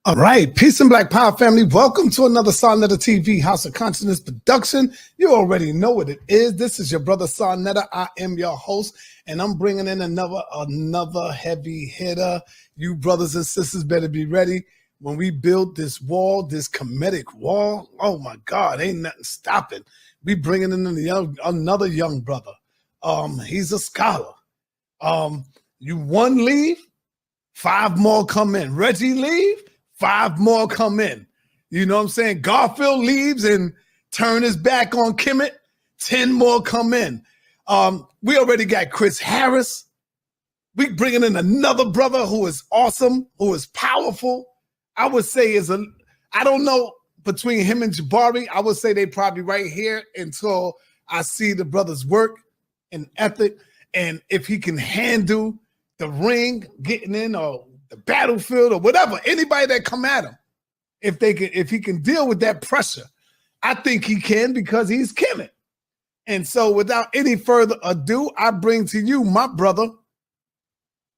All right, peace and black power family. Welcome to another Sonetta TV House of Consciousness production. You already know what it is. This is your brother Sonetta. I am your host, and I'm bringing in another heavy hitter. You brothers and sisters better be ready when we build this wall, this comedic wall. Oh my God, ain't nothing stopping. We bringing in another young brother. He's a scholar. You one leave, five more come in. Reggie leave, five more come in. You know what I'm saying? Garfield leaves and turn his back on Kemet, 10 more come in. We already got Chris Harris. We bringing in another brother who is awesome, who is powerful. I would say I don't know, between him and Jabari, I would say they probably right here until I see the brother's work and ethic, and if he can handle the ring, getting in, or the battlefield, or whatever, anybody that come at him, if he can deal with that pressure, I think he can, because he's killing. And so without any further ado, I bring to you my brother,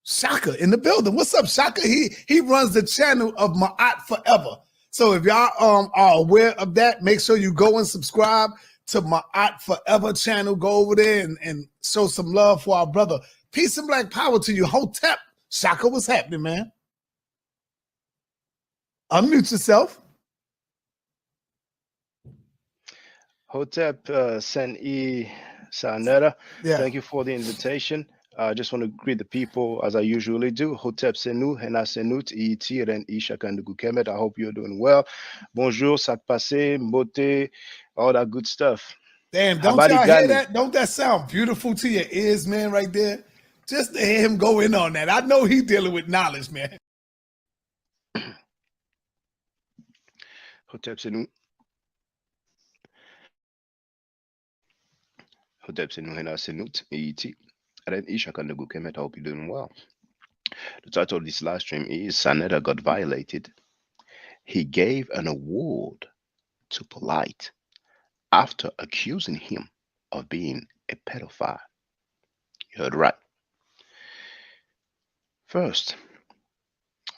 Shaka, in the building. What's up, Shaka? He runs the channel of Ma'at Forever. So if y'all are aware of that, make sure you go and subscribe to Ma'at Forever channel. Go over there and show some love for our brother. Peace and black power to you. Hotep. Shaka, what's happening, man? Unmute yourself. Hotep Sen-E Sanera, Yeah. thank you for the invitation. I just want to greet the people as I usually do. Hotep Senu, Hena Senut, Iti, Ren Isha Kandugu Kemet. I hope you're doing well. Bonjour, Sak Passe, Mbote, all that good stuff. Damn, don't y'all hear that? Don't that sound beautiful to your ears, man, right there? Just to hear him go in on that. I know he's dealing with knowledge, man. Hotep Senu. Hotep Senu, Hena Senut, Iti, Ren Isha Kandugu Kemet. I hope you're doing well. The title of this live stream is Sanetta Got Violated. He gave an award to Polight after accusing him of being a pedophile. You heard right. First,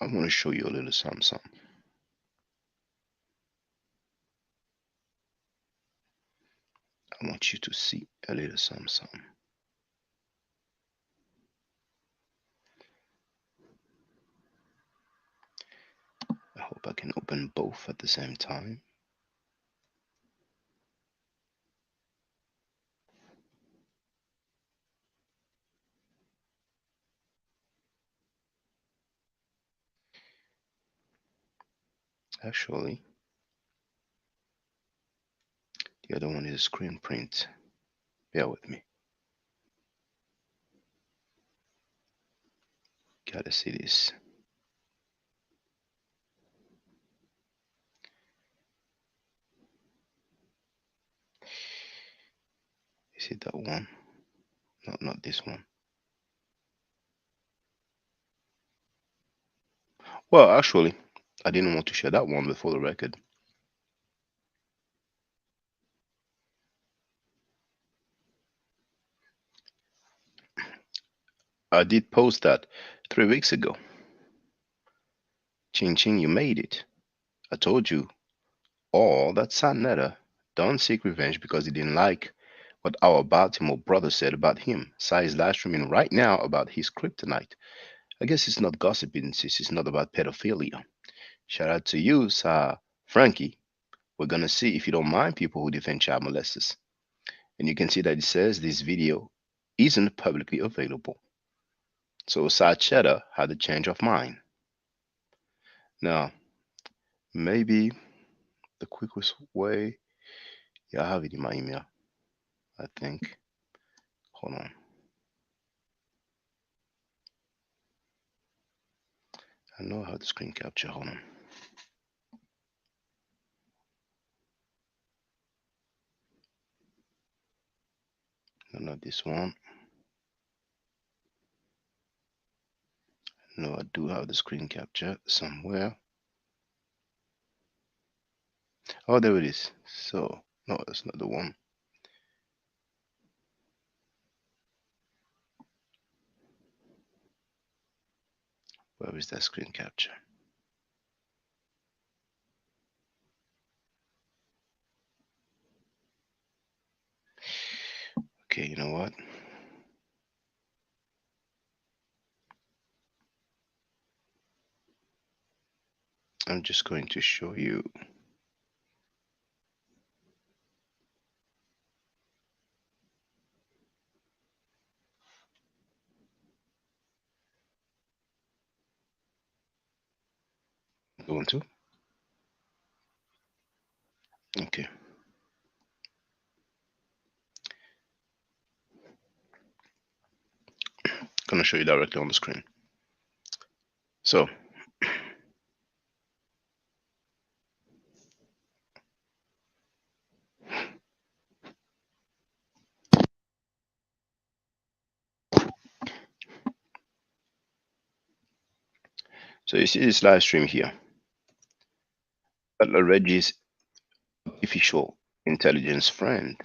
I want to show you a little something. I want you to see a little something. I hope I can open both at the same time. Actually, the other one is a screen print. Bear with me. Gotta see this. Is it that one? No, not this one. Well, actually, I didn't want to share that one before the record. I did post that 3 weeks ago. Ching Ching, you made it. I told you all that Sanetta don't seek revenge because he didn't like what our Baltimore brother said about him. Sai is live streaming right now about his kryptonite. I guess it's not gossiping since it's not about pedophilia. Shout out to you, Sir Frankie. We're gonna see if you don't mind people who defend child molesters. And you can see that it says this video isn't publicly available. So Sir Cheddar had a change of mind. Now, maybe the quickest way, yeah, I have it in my email, I think. Hold on. I know how to screen capture. Hold on. No, not this one. No, I do have the screen capture somewhere. Oh, there it is. So, no, that's not the one. Where is that screen capture? Okay, you know what? I'm just going to show you. Going to? Okay. Gonna show you directly on the screen. So, so you see this live stream here. Butler Reggie's artificial intelligence friend.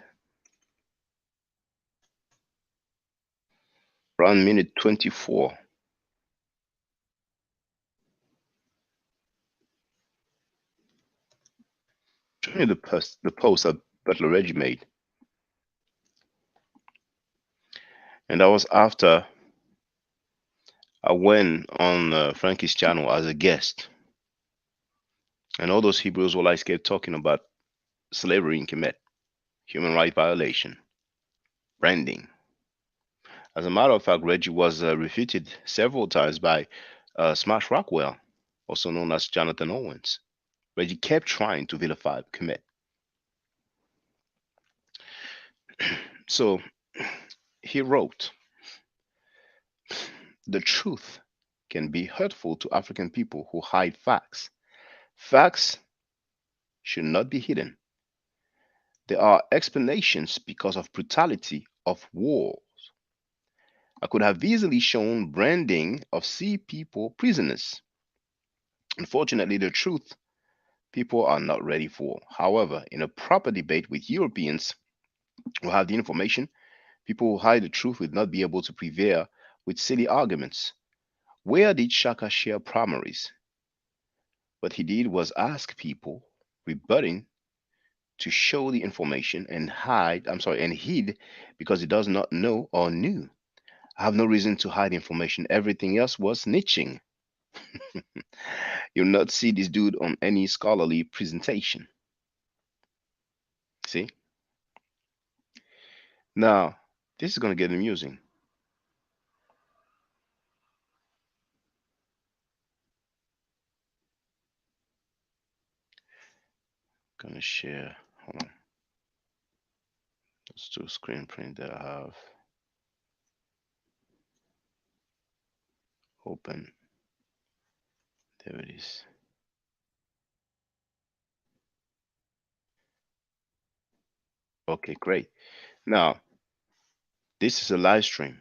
Around minute 24. Show you the post that Butler Reggie made. And that was after I went on Frankie's channel as a guest. And all those Hebrew Israelites kept talking about slavery in Kemet, human rights violation, branding. As a matter of fact, Reggie was refuted several times by Smash Rockwell, also known as Jonathan Owens. Reggie kept trying to vilify Kemet. So he wrote, the truth can be hurtful to African people who hide facts. Facts should not be hidden. There are explanations because of brutality of war. I could have easily shown branding of sea people prisoners. Unfortunately, the truth people are not ready for. However, in a proper debate with Europeans who have the information, people who hide the truth will not be able to prevail with silly arguments. Where did Shaka share primaries? What he did was ask people, rebutting, to show the information and and hid because he does not know or knew. I have no reason to hide information. Everything else was snitching. You'll not see this dude on any scholarly presentation. See? Now, this is going to get amusing. Going to share. Hold on. Those two screen print that I have open. There it is. Okay, great. Now, this is a live stream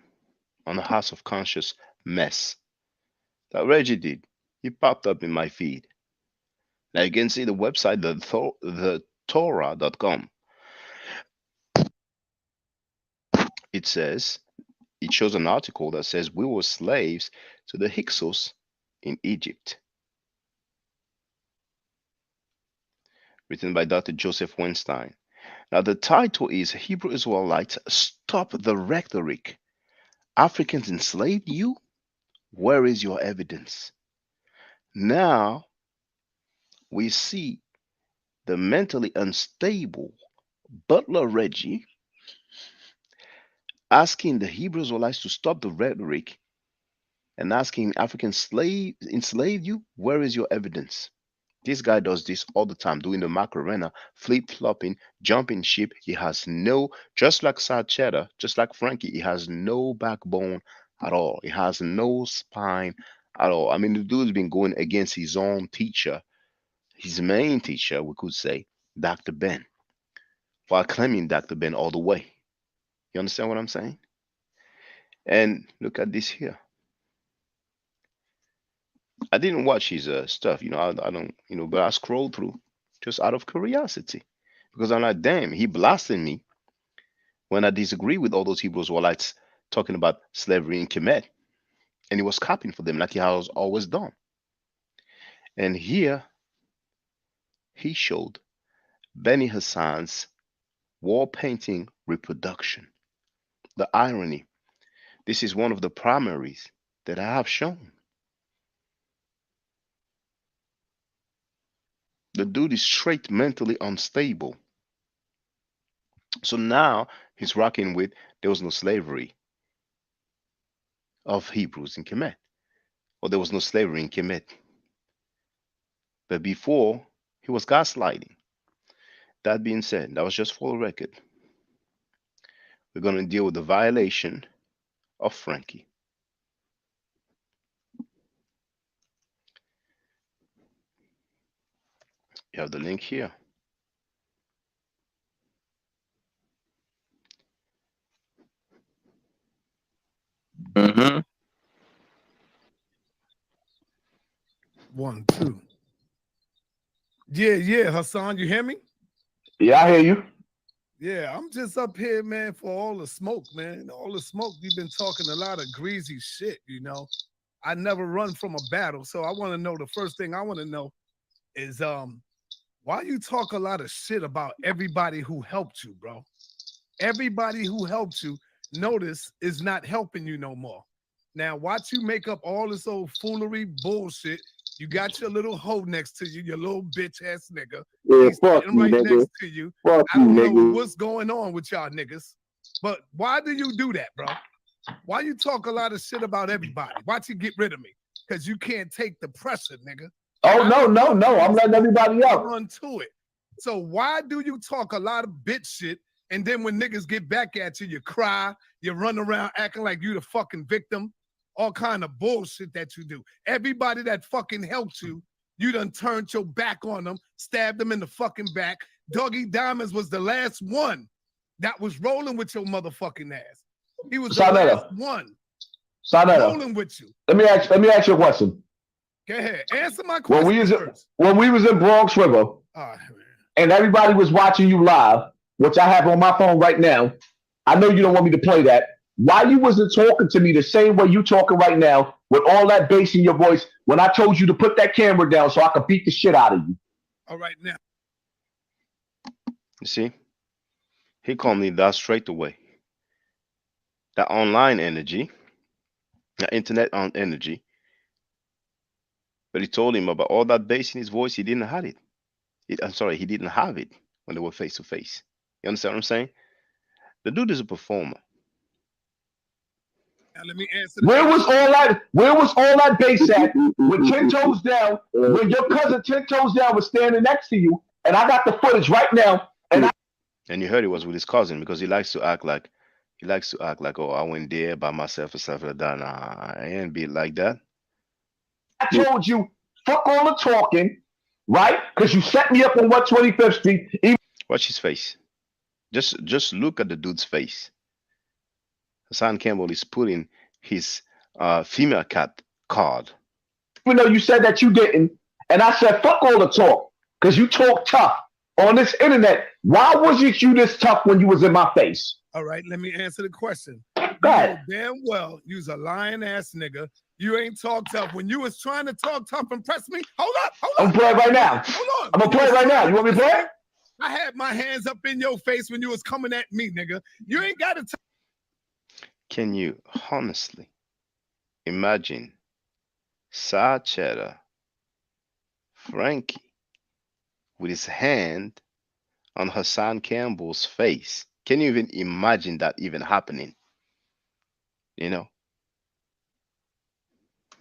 on the House of Conscious mess that Reggie did. He popped up in my feed. Now you can see the website, the Torah.com. It says, it shows an article that says we were slaves to the Hyksos in Egypt, written by Dr. Joseph Weinstein. Now the title is Hebrew Israelites Stop the Rhetoric. Africans enslaved you? Where is your evidence? Now we see the mentally unstable Butler Reggie asking the Hebrew Israelites to stop the rhetoric and asking African slave enslaved you, where is your evidence? This guy does this all the time, doing the Macarena, flip flopping, jumping ship. He has no, just like Cheddar, just like Frankie, he has no backbone at all. He has no spine at all. I mean, the dude's been going against his own teacher, his main teacher, we could say, Dr. Ben, while claiming Dr. Ben all the way. You understand what I'm saying? And look at this here. I didn't watch his stuff, I don't, but I scrolled through just out of curiosity because I'm like, damn, he blasted me when I disagree with all those Hebrew Israelites talking about slavery in Kemet, and he was copying for them like he has always done. And here he showed Benny Hassan's wall painting reproduction. the irony. This is one of the primaries that I have shown. The dude is straight mentally unstable. So now he's rocking with there was no slavery of Hebrews in Kemet, or there was no slavery in Kemet. But before, he was gaslighting. That being said, that was just for the record. We're going to deal with the violation of Frankie. You have the link here. Mm-hmm. 1, 2. Yeah, Hassan, you hear me? Yeah, I hear you. Yeah, I'm just up here, man, for all the smoke, man. All the smoke. You've been talking a lot of greasy shit, you know. I never run from a battle, so I want to know, the first thing I want to know is why you talk a lot of shit about everybody who helped you, bro? Everybody who helped you, notice, is not helping you no more. Now, watch you make up all this old foolery bullshit. You got your little hoe next to you, your little bitch ass nigga. Yeah, He's fuck sitting you, right nigga. next to you. Fuck I you, don't know nigga. what's going on with y'all niggas, but why do you do that, bro? Why you talk a lot of shit about everybody? Why you get rid of me? Because you can't take the pressure, nigga. Oh, no. I'm letting everybody I up. run to it. So why do you talk a lot of bitch shit, and then when niggas get back at you, you cry, you run around acting like you the fucking victim, all kind of bullshit that you do. Everybody that fucking helped you, you done turned your back on them, stabbed them in the fucking back. Doggy Diamonds was the last one that was rolling with your motherfucking ass. He was the last one rolling with you. Let me ask you a question. Go ahead. Answer my question when we was in Bronx River, and everybody was watching you live, which I have on my phone right now. I know you don't want me to play that. Why you wasn't talking to me the same way you talking right now with all that bass in your voice when I told you to put that camera down so I could beat the shit out of you? All right, now. You see? He called me that straight away. That online energy, that internet on energy. But he told him about all that bass in his voice, he didn't have it. I'm sorry, he didn't have it when they were face to face. You understand what I'm saying? The dude is a performer. Now let me answer. Where was all that bass at with 10 toes down, when your cousin 10 toes down was standing next to you, and I got the footage right now, and you heard it was with his cousin because he likes to act like oh, I went there by myself or stuff like that. Nah, I ain't be like that. I told you, fuck all the talking, right? Because you set me up on 125th Street. Watch his face. Just look at the dude's face. Hassan Campbell is putting his female cat card. Even though you said that you didn't, and I said, fuck all the talk, because you talk tough on this internet. Why wasn't you this tough when you was in my face? All right, let me answer the question. Go ahead. You know damn well you's a lying ass nigga. You ain't talk tough. When you was trying to talk tough and press me, hold up. I'm gonna play it right now. Hold on. I'm gonna play it right now. You want me to play it? I had my hands up in your face when you was coming at me, nigga. You ain't got to. Can you honestly imagine Sa Cheddar, Frankie, with his hand on Hassan Campbell's face? Can you even imagine that even happening? You know?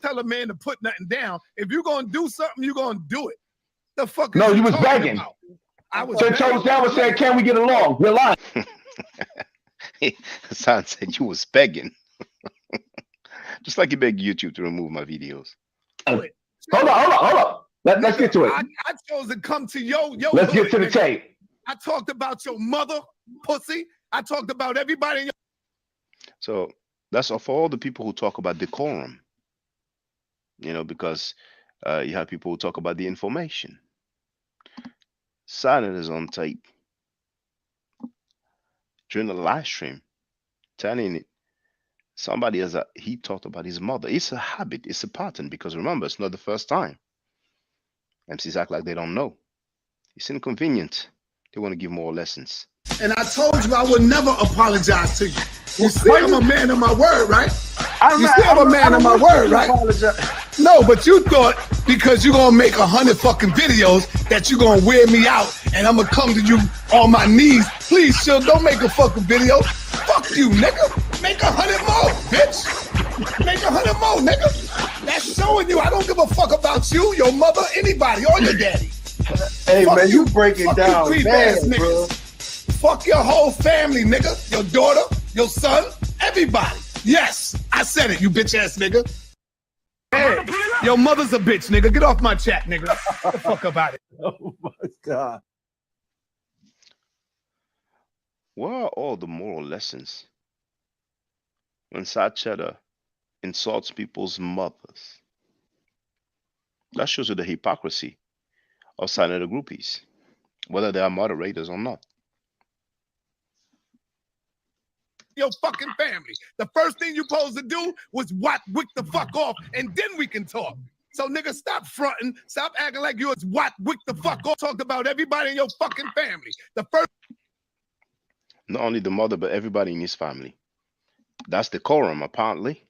Tell a man to put nothing down. If you're gonna do something, you're gonna do it. The fuck is no, you was begging. About? I was 10 toes down and saying, can we get along? You're lying. Hassan said you was begging. Just like you begged YouTube to remove my videos. Hold on. Let's get to it. I chose to come to yo. Let's get to the tape. I talked about your mother, pussy. I talked about everybody in your. So that's for all the people who talk about decorum. You know, because you have people who talk about the information. Silent is on tape during the live stream, telling it. Somebody he talked about his mother. It's a habit. It's a pattern because remember, it's not the first time. MCs act like they don't know. It's inconvenient They want to give more lessons. And I told you I would never apologize to you. You see, I'm a man of my word, right? I'm a man of my word, right? No, but you thought because you're going to make 100 fucking videos that you're going to wear me out and I'm going to come to you on my knees. Please, chill, don't make a fucking video. Fuck you, nigga. Make 100 more, bitch. Make 100 more, nigga. That's showing you I don't give a fuck about you, your mother, anybody, or your daddy. Hey, fuck man, you break it down bad, bro. Fuck your whole family, nigga. Your daughter, your son, everybody. Yes, I said it, you bitch ass nigga. Hey, your mother's a bitch, nigga. Get off my chat, nigga. What the fuck about it? Oh my God. Where are all the moral lessons when Side Cheddar insults people's mothers? That shows you the hypocrisy of Side Cheddar groupies, whether they are moderators or not. Your fucking family. The first thing you supposed to do was wick the fuck off, and then we can talk. So nigga, stop fronting, stop acting like you was wick the fuck off. Talked about everybody in your fucking family. The first, not only the mother, but everybody in his family. That's decorum, apparently.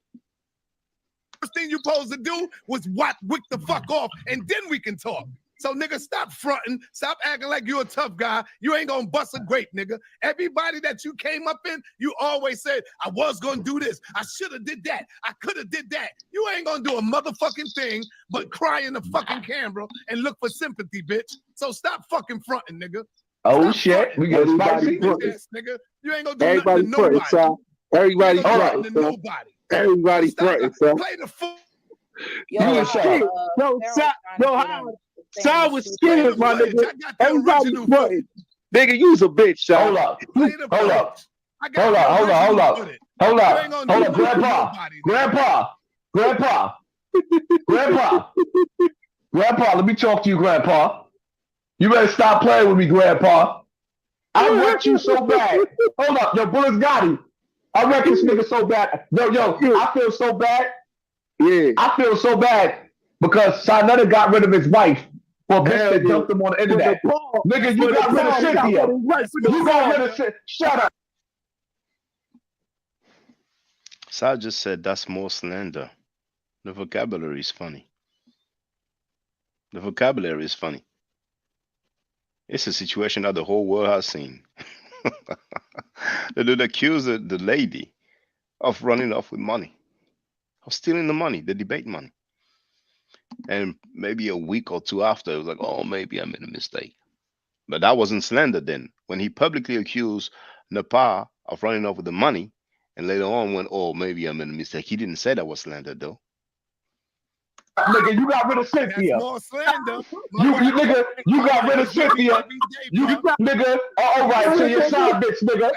First thing you supposed to do was wick the fuck off, and then we can talk. So nigga, stop fronting, stop acting like you're a tough guy. You ain't gonna bust a grape, nigga. Everybody that you came up in, you always said, I was gonna do this. I should have did that. I could have did that. You ain't gonna do a motherfucking thing but cry in the fucking camera and look for sympathy, bitch. So stop fucking fronting, nigga. Oh shit, we get spicy. Nigga. You ain't gonna do nothing to nobody. Everybody fronting to nobody. Everybody fronting, son. Play the fool. You shit. Side was scared, my nigga. Everybody fronting. Nigga, you's a bitch, son. Hold up. Hold up. Grandpa, let me talk to you, Grandpa. You better stop playing with me, Grandpa. I wrecked you so bad. Hold up, yo, Bullets got him. I wrecked this nigga so bad. Yo, I feel so bad. Yeah. I feel so bad because Sanetta got rid of his wife for a bitch that dumped him on the internet. Nigga, you got rid of Cynthia. You got rid of Cynthia. Shut up. Sal just said that's more slander. The vocabulary is funny. The vocabulary is funny. It's a situation that the whole world has seen. They did accuse the lady of running off with money, of stealing the money, the debate money. And maybe a week or two after, it was like, oh, maybe I made a mistake. But that wasn't slander then. When he publicly accused Nepal of running off with the money, and later on went, oh, maybe I made a mistake. He didn't say that was slander, though. Nigga, you got rid of Cynthia. That's more slander. You got rid of Cynthia. Nigga, all right, so your side bitch, nigga.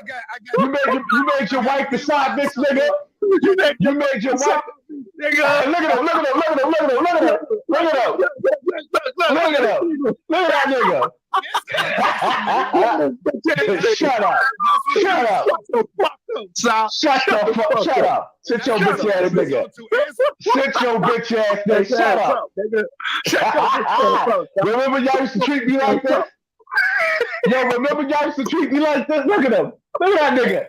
You made your wife the side bitch, nigga. You made your wife. Nigga, look at him. Look at that nigga. Shut up. Sit your bitch ass nigga. Sit your bitch ass nigga. Shut up. Remember y'all used to treat me like this? Yo, remember y'all used to treat me like this? Look at him. Look at that nigga.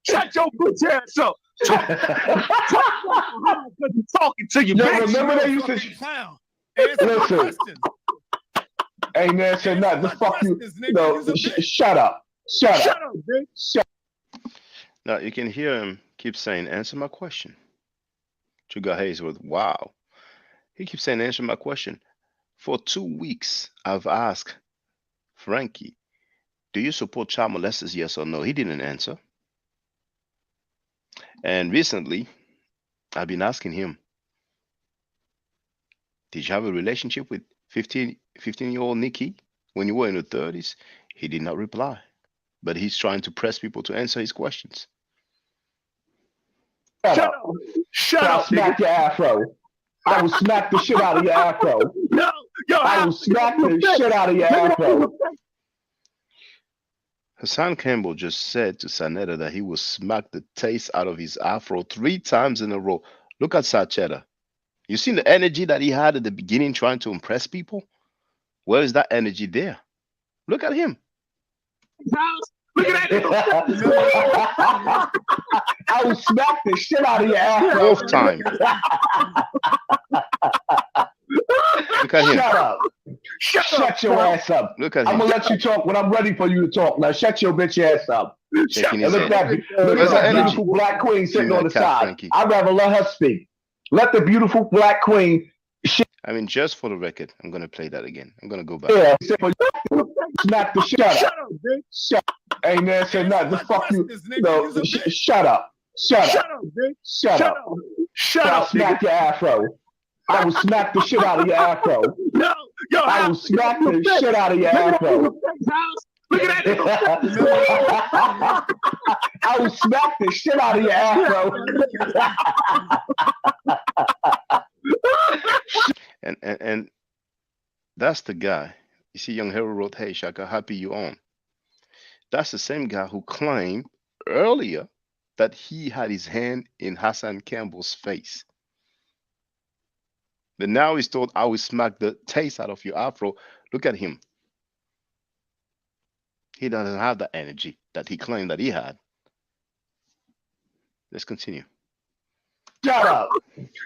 Shut your bitch ass up. Talking to you, yo, bitch. Remember they used to listen. Hey man, say nothing. Just fuck you. No, shut up. Shut up, bitch. Now you can hear him keep saying, answer my question. Sugar Hayes was, wow. He keeps saying, answer my question. For 2 weeks, I've asked Frankie, do you support child molesters, yes or no? He didn't answer. And recently, I've been asking him, did you have a relationship with 15-year-old Nikki when you were in your 30s? He did not reply. But he's trying to press people to answer his questions. Shut up. Smack your afro. I will smack the shit out of your afro. I will smack the shit out of your afro. Hassan Campbell just said to Sanetta that he will smack the taste out of his afro 3 times in a row. Look at Sachetta. You seen the energy that he had at the beginning trying to impress people? Where is that energy there? Look at him. Look at that. I will smack the shit out of your ass. Fourth time. Look at him. Shut up. Shut your ass up. Look at him. I'm gonna let you talk when I'm ready for you to talk. Now shut your bitch ass up. Shaking And his look at head. that beautiful black queen sitting on the side. Frankie. I'd rather let her speak. Let the beautiful black queen. I mean, just for the record, I'm gonna play that again. I'm gonna go back. Yeah, smack the shit up. Shut up, bitch. Shut up. Ain't there said nothing. The fuck you. No, shut up. Shut up. Bitch. Shut up. Shut up. I'll smack your afro. I will smack the shit out of your afro. No, yo, I will smack the shit out of your afro. Look at that. I will smack the shit out of your afro. And that's the guy. You see, Young Hero wrote, "Hey Shaka, happy you on." That's the same guy who claimed earlier that he had his hand in Hassan Campbell's face. But now he's told, "I will smack the taste out of your afro." Look at him. He doesn't have the energy that he claimed that he had. Let's continue. Shut up.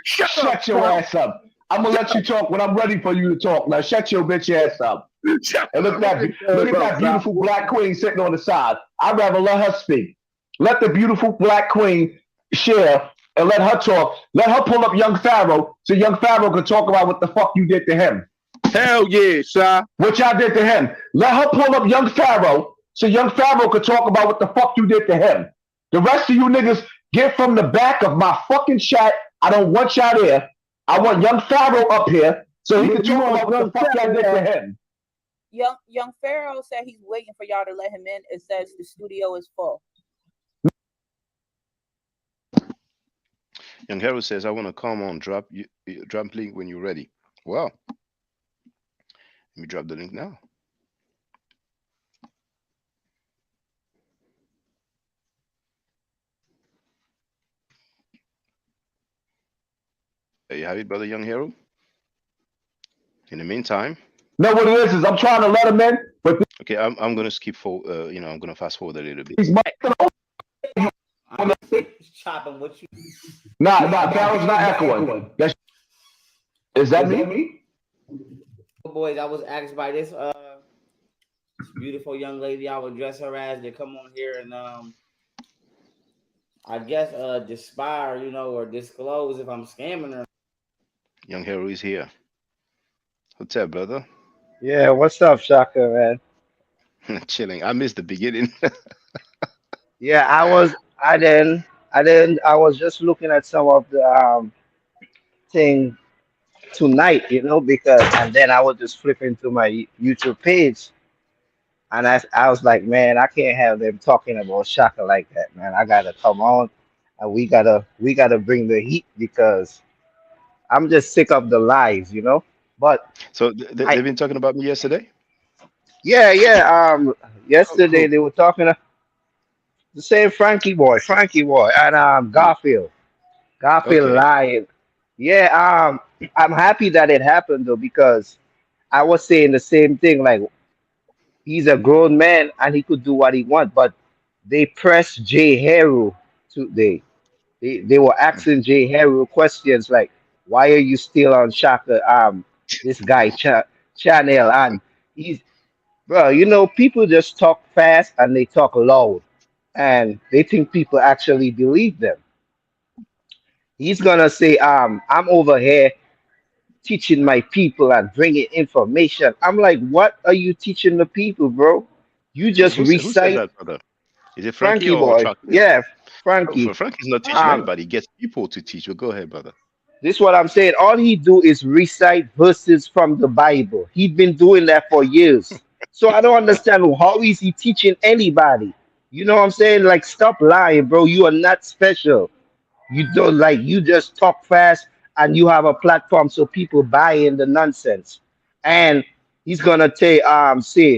Shut your ass up. I'm gonna let you talk when I'm ready for you to talk. Now shut your bitch ass up. And look at that beautiful black queen sitting on the side. I'd rather let her speak. Let the beautiful black queen share and let her talk. Let her pull up Young Pharaoh so Young Pharaoh can talk about what the fuck you did to him. Hell yeah, Shy. What y'all did to him. Let her pull up Young Pharaoh so Young Pharaoh can talk about what the fuck you did to him. The rest of you niggas get from the back of my fucking chat. I don't want y'all there. I want Young Pharaoh up here so he can talk about what the fuck y'all did to him. Young Pharaoh said he's waiting for y'all to let him in. It says the studio is full. Young Hero says, "I want to come on, drop link when you're ready." Well, let me drop the link now. There you have it, brother Young Hero. In the meantime, no, what it is I'm trying to let him in, but okay, I'm gonna skip for I'm gonna fast forward a little bit. He's chopping what you. Nah, Pharaoh's not echoing. Is that me? Boys, I was asked by this beautiful young lady. I would dress her as to come on here and I guess disspire, or disclose if I'm scamming her. Young Hero is here. What's up, brother? Yeah, what's up, Shaka, man? Chilling. I missed the beginning. Yeah, I was just looking at some of the thing tonight, because and then I was just flipping through my YouTube page, and I was like, man, I can't have them talking about Shaka like that, man. I gotta come on, and we gotta bring the heat because I'm just sick of the lies. But so they've been talking about me yesterday. Yeah. Yesterday they were talking the same Frankie boy, and Garfield Okay. lying. Yeah, I'm happy that it happened though because I was saying the same thing. Like he's a grown man and he could do what he wants, but they pressed Jay Heru today. They were asking Jay Heru questions like, "Why are you still on Shaka? This guy channel and he's bro. People just talk fast and they talk loud, and they think people actually believe them." He's gonna say, I'm over here teaching my people and bringing information. I'm like, what are you teaching the people, bro? You just Who said recite that, brother? Is it Frankie Frankie or boy. Chocolate? Yeah, Oh, Frankie. Frankie's not teaching Um, anybody. He gets people to teach. Well, go ahead, brother. this is what I'm saying. All he do is recite verses from the Bible. He's been doing that for years. So I don't understand how is he teaching anybody. You know what I'm saying? Like, stop lying, bro. You are not special. You don't like you just talk fast and you have a platform so people buy in the nonsense. And he's gonna say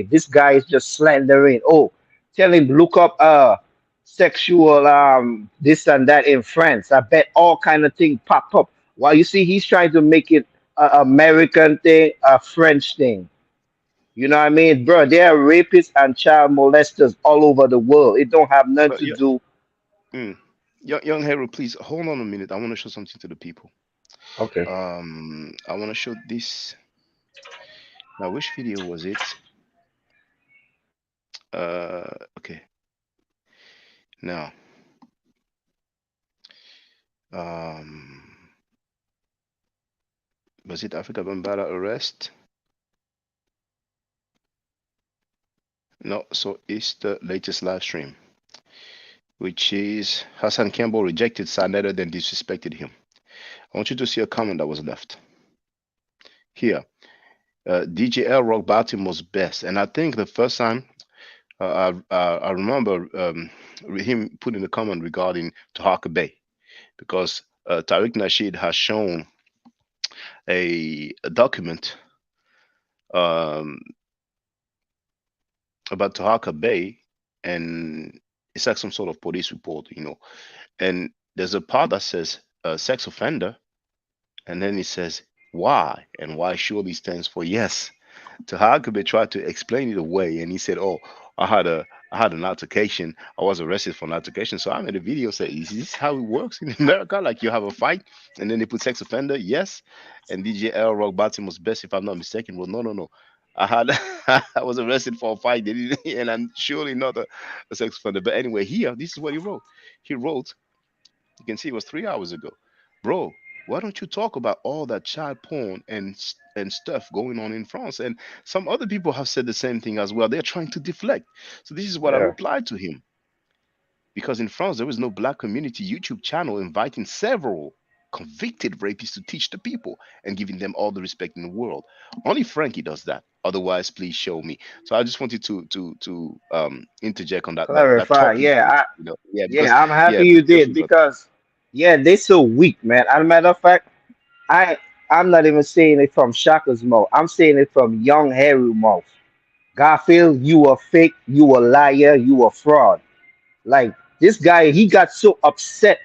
this guy is just slandering. Oh, tell him look up sexual this and that in France. I bet all kind of things pop up. While you see he's trying to make it a American thing, a French thing. You know what I mean, bro? There are rapists and child molesters all over the world. It don't have nothing But to yeah, do. young Harold, please hold on a minute. I want to show something to the people. Okay. I want to show this. Now, which video was it? Okay. Now, um, was it Africa Bambata arrest? No. So it's the latest live stream, which is Hassan Campbell rejected Sanetta, then disrespected him. I want you to see a comment that was left here. DJ L Rock Baltimore's best, and I think the first time I remember him putting a comment regarding Tahaka Bay because Tariq Nasheed has shown a document um, about Tahaka Bay, and it's like some sort of police report, and there's a part that says sex offender, and then it says why, and why surely stands for yes. Tahakabe tried to explain it away, and he said, "Oh, I had a I had an altercation. I was arrested for an altercation." So I made a video say, "Is this how it works in America? Like you have a fight, and then they put sex offender, yes." And DJ L Rock Baltimore's best, if I'm not mistaken, well, no, no, no. I had I was arrested for a fight, and I'm surely not a sex offender. But anyway, here, this is what he wrote. He wrote, you can see it was 3 hours ago, bro. Why don't you talk about all that child porn and stuff going on in France? And some other people have said the same thing as well. They're trying to deflect. So this is what I Yeah. replied to him. Because in France, there was no black community YouTube channel inviting several convicted rapists to teach the people and giving them all the respect in the world. Only Frankie does that. Otherwise, please show me. So I just wanted to interject on that Clarify. talking Yeah. point. Yeah, because Yeah. I'm yeah, happy be you did careful about because yeah, they so weak, man. As a matter of fact, I I'm not even saying it from Shaka's mouth. I'm saying it from young Harry mouth. Garfield, you a fake, you a liar, you a fraud. Like this guy, he got so upset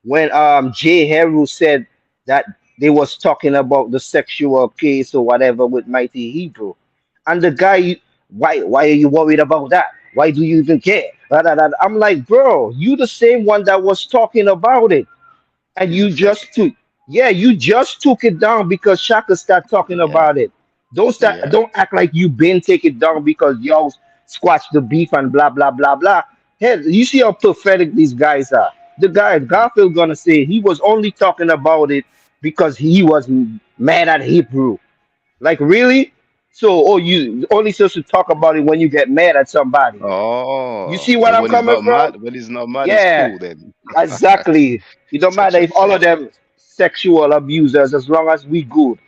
when Jay Heru said that they was talking about the sexual case or whatever with Mighty Hebrew. And the guy, why are you worried about that? Why do you even care? Da, da, da. I'm like, bro, you the same one that was talking about it and he's a you fake. just took yeah you just took it down because Shaka started talking Yeah, about it. yeah. Don't act like you been take it down because y'all squash the beef and blah blah blah blah. Hey, you see how pathetic these guys are. The guy Mm. Garfield gonna say he was only talking about it because he was mad at Hebrew. Like really? So oh you only supposed to talk about it when you get mad at somebody. You Oh, see what and I'm coming from? when he's not mad, it's Yeah, cool then. exactly. It don't Such matter a if all of fake. them sexual abusers as long as we good.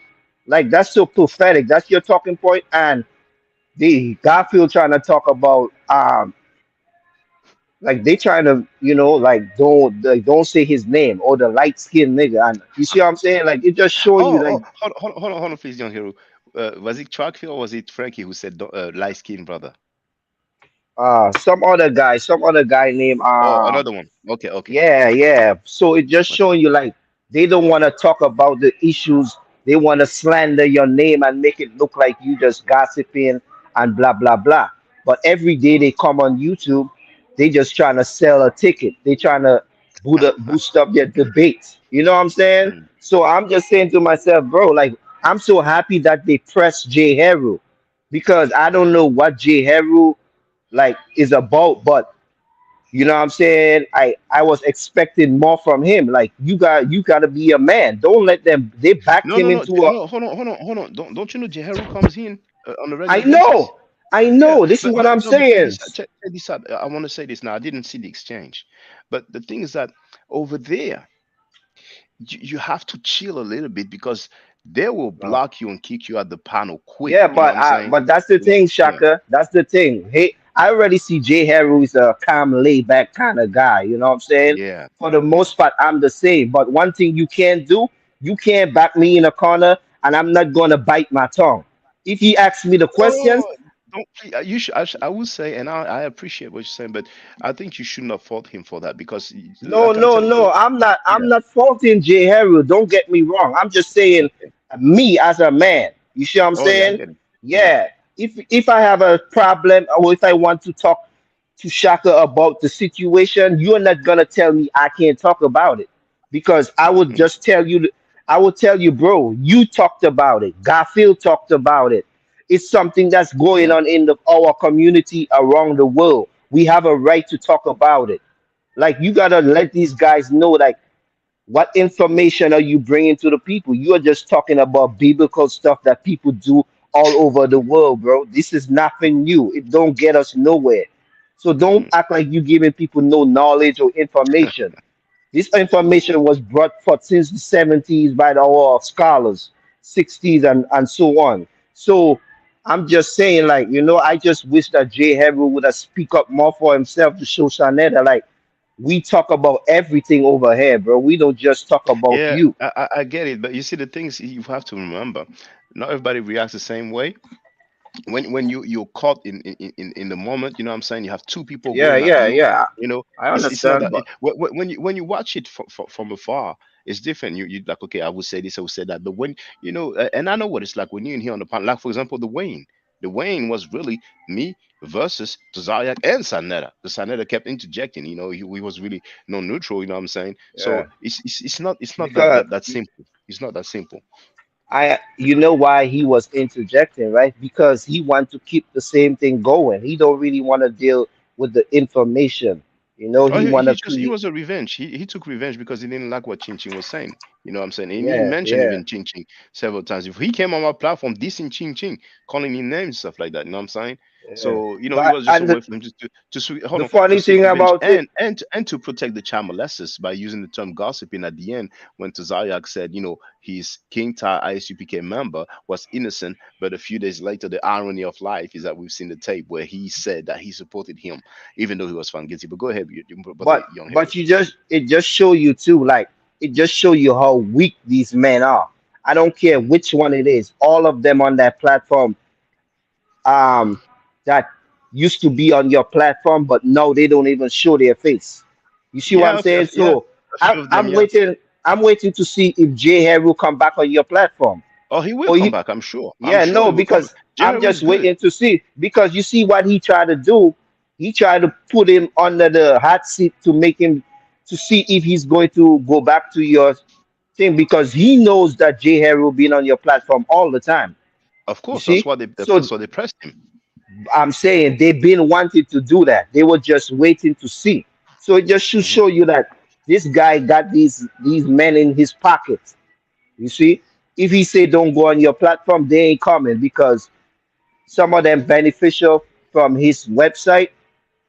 Like that's so pathetic. That's your talking point. And the Garfield trying to talk about like they trying to, like don't say his name or the light skinned nigga. And you see what I'm saying? Like it just showing you Oh, like oh, hold on, please, young hero. Was it Trackfield or was it Frankie who said light skin brother? some other guy named Oh, another one. Okay, okay, Yeah, yeah. So it just okay. showing you like they don't want to talk about the issues. They want to slander your name and make it look like you just gossiping and blah blah blah. But every day they come on YouTube, they just trying to sell a ticket. They trying to boost up their debate. You know what I'm saying? Mm. So I'm just saying to myself, bro, like I'm so happy that they pressed Jay Heru because I don't know what Jay Heru like is about, but you know what I'm saying? I was expecting more from him. Like you got to be a man. Don't let them they backed No, him no, no, into a no. Hold on. Don't you know Jeheru comes in on a I regular basis? know. I Yeah, know. This is what but I'm no, but saying. check this out. I want to say this now. I didn't see the exchange, but the thing is that over there, you have to chill a little bit because they will Uh, block you and kick you out the panel quick. Yeah, You know what I'm saying? but that's the Yeah, thing, yeah. Shaka. That's the thing. Hey, I already see Jay Harry is a calm, laid back kind of guy. You know what I'm saying? Yeah, For the yeah. most part, I'm the same. But one thing you can't do, you can't back me in a corner, and I'm not gonna bite my tongue. If he asks me the questions, No, don't. You should. I would say, and I appreciate what you're saying, but I think you shouldn't have fought him for that because I no, can no, tell you. no. I'm Yeah. not faulting Jay Harry. Don't get me wrong. I'm just saying Okay. me as a man. You see what I'm Oh yeah, I saying? get it. Yeah. Yeah. If I have a problem or if I want to talk to Shaka about the situation, you're not gonna tell me I can't talk about it because I would Mhm. just tell you. I will tell you, bro. You talked about it. Garfield talked about it. It's something that's going Yeah. on in our community around the world. We have a right to talk about it. Like you gotta let these guys know, like what information are you bringing to the people? You are just talking about biblical stuff that people do all over the world, bro. This is nothing new. It don't get us nowhere. So don't Mhm. act like you giving people no knowledge or information. This information was brought forth since the 70s by our scholars, 60s and so on. So I'm just saying, like, I just wish that Jay Harry would have speak up more for himself to show Shanetta, like, we talk about everything over here, bro. We don't just talk about Yeah, you. I get it, but you see, the things you have to remember, not everybody reacts the same way. When you're caught in the moment, you know what I'm saying, you have two people Yeah, going at yeah, you. yeah. You know, I it's not understand, that but when you watch it from afar, it's different. You like, okay, I would say this, I would say that, but when and I know what it's like when you're in here on the panel, like for example the Wayne was really me versus Tazariak and Sanetta. The Sanetta kept interjecting, he was really no neutral, you know what I'm saying. So yeah, it's not that because that simple. It's not that simple. you know why he was interjecting, right? Because he want to keep the same thing going. He don't really want to deal with the information. Oh, He want to he create. was a revenge. He took revenge because he didn't like what Chin Chin was saying. You know what I'm saying? And he Yeah, mentioned yeah. even Chin Chin several times. If he came on my platform dissing Chin Chin, calling him names, stuff like that, you know what I'm saying? Yeah. So, it But was just a and way for him just hold the on, to funny seek thing revenge about it, and to protect the child molesters by using the term gossiping at the end when Tazayak said, his King Tai ISUPK member was innocent, but a few days later, the irony of life is that we've seen the tape where he said that he supported him even though he was found guilty. But go ahead, brother but Young Harry. but it just show you too, like it just show you how weak these men are. I don't care which one it is. All of them on that platform, um, that used to be on your platform, but now they don't even show their face. You see what I'm Yeah, saying? yeah, So a I'm few of them, I'm yeah. waiting. I'm waiting to see if Jay Harry will come back on your platform. Oh, he will Or come he, back. I'm sure. I'm yeah, sure no, he will come. because I'm Jerry is just good. waiting to see. Because you see what he tried to do. He tried to put him under the hot seat to make him to see if he's going to go back to your thing because he knows that Jay Harry will be on your platform all the time. Of You course, that's see? why they So that's why they pressed him. I'm saying they've been wanting to do that. They were just waiting to see. So it just should Hmm. show you that this guy got these men in his pocket. You see? If he say don't go on your platform, they ain't coming because some of them beneficial from his website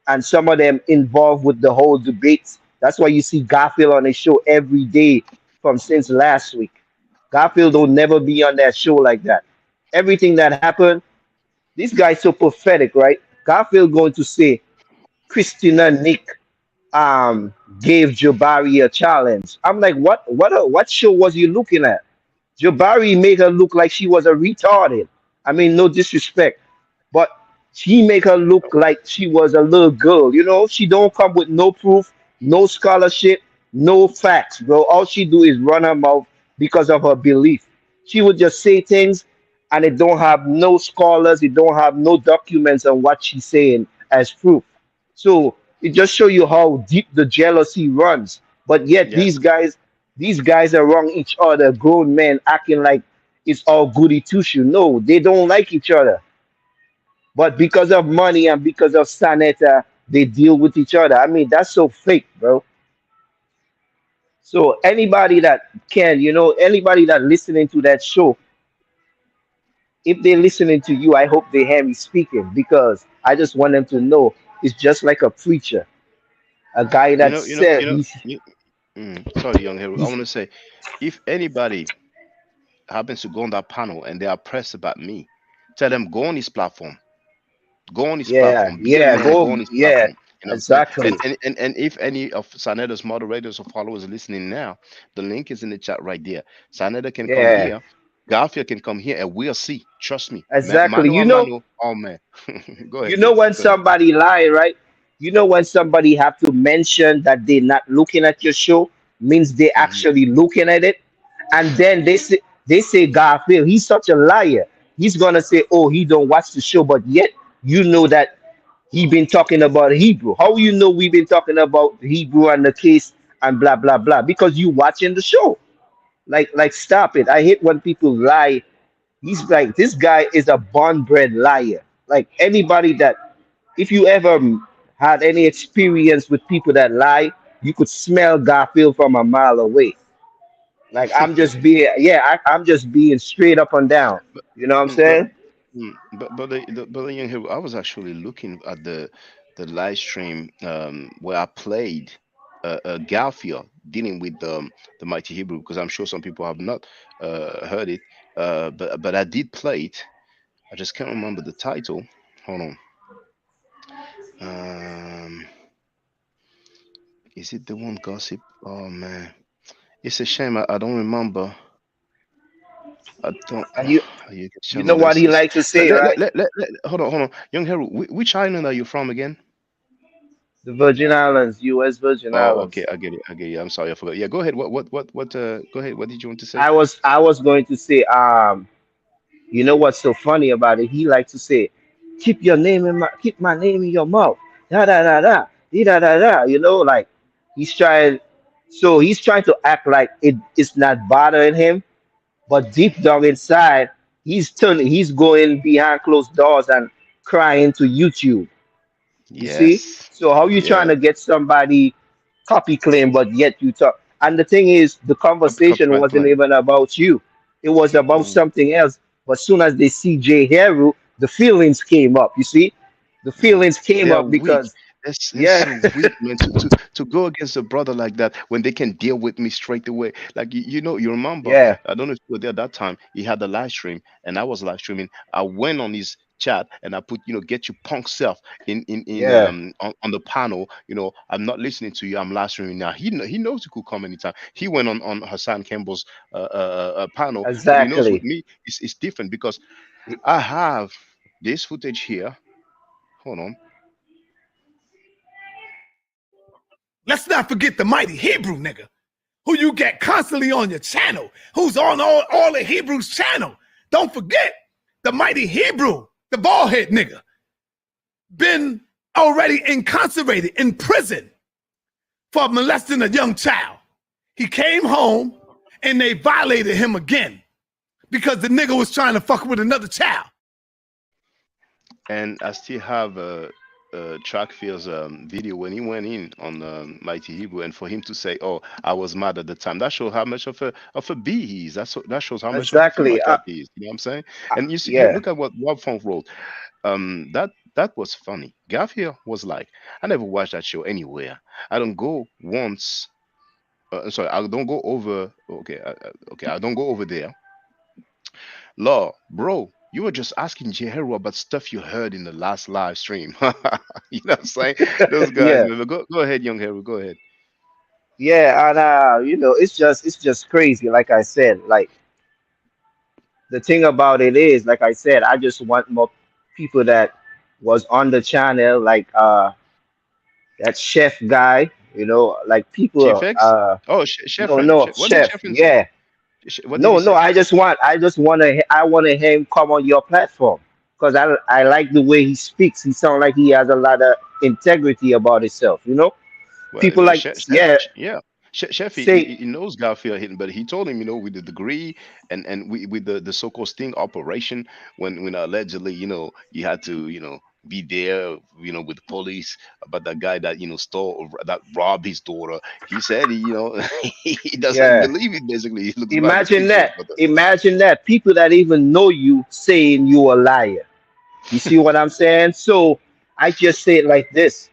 and some of them involved with the whole debates. That's why you see Garfield on his show every day from since last week. Garfield will never be on that show like that. Everything that happened, this guy's so pathetic, right? Garfield going to say Christina Nick gave Jabari a challenge. I'm like, what show was you looking at? Jabari made her look like she was a retarded. I mean, no disrespect, but she make her look like she was a little girl. She don't come with no proof, no scholarship, no facts, bro. All she do is run her mouth because of her belief. She would just say things, and it don't have no scholars, it don't have no documents on what she's saying as proof. So it just show you how deep the jealousy runs. But yet Yes, these guys are wrong each other, grown men acting like it's all goody two shoe. No, they don't like each other. But because of money and because of Sanetta, they deal with each other. I mean, that's so fake, bro. So anybody that anybody that listening to that show, if they're listening to you, I hope they hear me speaking because I just want them to know it's just like a preacher, a guy you that know, you know, said you know. You, sorry, Young Harry. I he's want to say, if anybody happens to go on that panel and they are pressed about me, tell them go on his platform. Go on his yeah, platform. Be a yeah, man. Go go, on his yeah, platform. You know what I'm saying? exactly. And if any of Saneda's moderators or followers are listening now, the link is in the chat right there. Saneda can come Yeah, here. Garfield can come here, and we'll see. Trust me, exactly. mano a mano. Oh man, go You ahead, know brother. when Go ahead. somebody lie, right? You know when somebody have to mention that they're not looking at your show means they Hmm. actually looking at it, and then they say Garfield, he's such a liar. he's gonna say, "Oh, he don't watch the show," but yet you know that he been talking about Hebrew. How you know we've been talking about Hebrew and the case and blah blah blah? Because you watching the show. Like stop it. I hate when people lie. He's like, this guy is a born bred liar. Like anybody that, if you ever had any experience with people that lie, you could smell Garfield from a mile away. Like I'm just being, yeah, I'm just being straight up and down. but, You know what I'm but saying? but the young hero, I was actually looking at the live stream where I played Garfield dealing with the mighty Hebrew, because I'm sure some people have not heard it, but I did play it. I just can't remember the title. Hold on. Um, is it the one gossip? Oh man, it's a shame I don't remember. I don't. And you You can show you me. know what Let's he just like to say, right? hold on, hold on. Young Hero, which island are you from again? The Virgin Islands, U.S. Virgin Oh, okay, Islands. I get it. I get it. I'm sorry, I forgot. Yeah, go ahead. What? Go ahead. What did you want to say? I was going to say, you know what's so funny about it? He likes to say, keep my name in your mouth. Da da da da. Da da da. You know, like he's trying he's trying to act like it's not bothering him, but deep down inside, he's going behind closed doors and crying to YouTube. You see? Yes. So how you trying Yeah. to get somebody copy claim, but yet you talk? And the thing is, the conversation Copyright wasn't claim. even about you. It was about Mm. something else. But soon as they see Jay Heru, the feelings came up. You see, the Mm. feelings came They are up weak. because That's yeah, so weak, man. To go against a brother like that when they can deal with me straight away. Like you remember, yeah, I don't know if you were there that time. He had the live stream, and I was live streaming. I went on his chat and I put, get your punk self in yeah, on the panel. I'm not listening to you. I'm live streaming now. He knows he could come anytime. He went on Hassan Campbell's panel, but he knows with exactly. me it's different because I have this footage here. Hold on. Let's not forget the mighty Hebrew nigga, who you get constantly on your channel, who's on all the Hebrews channel. Don't forget the mighty Hebrew, the bald head nigga, been already incarcerated in prison for molesting a young child. He came home and they violated him again because the nigga was trying to fuck with another child. And I still have Trackfield's video when he went in on Mighty Hebrew, and for him to say, "Oh, I was mad at the time," that shows how much of a bee he is. That shows how much of a Exactly. Fuma cat he is. You know what I'm saying? And you see, Yeah, look at what Rob Funk wrote. That was funny. Garfield was like, "I never watched that show anywhere. I don't go once. Sorry, I don't go over. Okay, okay, I don't go over there. Law, bro, you were just asking Jeheru about stuff you heard in the last live stream." You know what I'm saying? Those guys, yeah, man. But go ahead, young Heru, go ahead. yeah. And it's just crazy. Like I said, like the thing about it is, like I said, I just want more people that was on the channel, like that chef guy, like Chief people X? Oh, no, Chefrin. no, What did chef, Chefrin say? yeah. What did he No, no, say? I want to him come on your platform because I like the way he speaks. He sounds like he has a lot of integrity about himself. Well, People like, yeah, Yeah. Chef, say, he knows Garfield hidden, but he told him, with the degree and with the so-called sting operation, when allegedly, you had to, be there, with the police about that guy that, stole, that robbed his daughter. He said, he doesn't yeah. believe it, basically. He looks back at the Imagine pictures, that. but Imagine that. People that even know you saying you a liar. You see what I'm saying? So I just say it like this.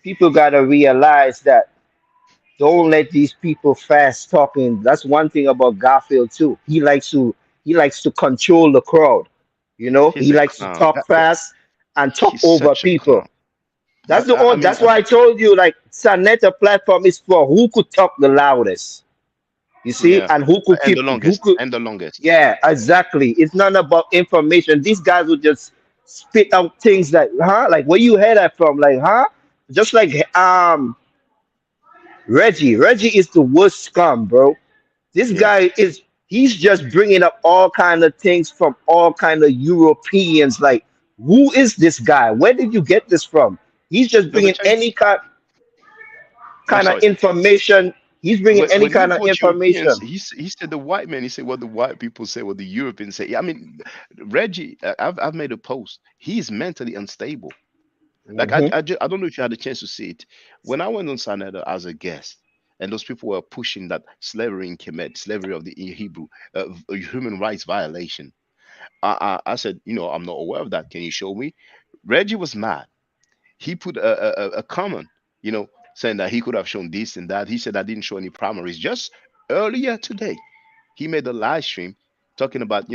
People gotta realize that don't let these people fast talking. That's one thing about Garfield too. He likes to control the crowd. he's He a likes to clown. talk fast and talk He's over such a people. clown. But I mean, That's why I told you like Sanetta platform is for who could talk the loudest. You see, yeah, and who could and the longest. yeah, exactly. It's not about information. These guys will just spit out things like, huh? Like where you heard that from? Like, huh? Just like Reggie. Reggie is the worst scum, bro. This Yeah. guy is He's just bringing up all kind of things from all kind of Europeans. Like, who is this guy? Where did you get this from? He's just No, but bringing check. any I'm kind of sorry. information. He's bringing any When he kind of brought Europeans, information. he said the white man. He said what the white people say, what the Europeans say. I mean, Reggie, I've made a post. He's mentally unstable. Like Hmm. I don't know if you had a chance to see it. When I went on Sanada as a guest, and those people were pushing that slavery in Kemet, slavery of the Hebrew, human rights violation. I said, I'm not aware of that. Can you show me? Reggie was mad. He put a comment, saying that he could have shown this and that. He said I didn't show any primaries. Just earlier today, he made a live stream talking about,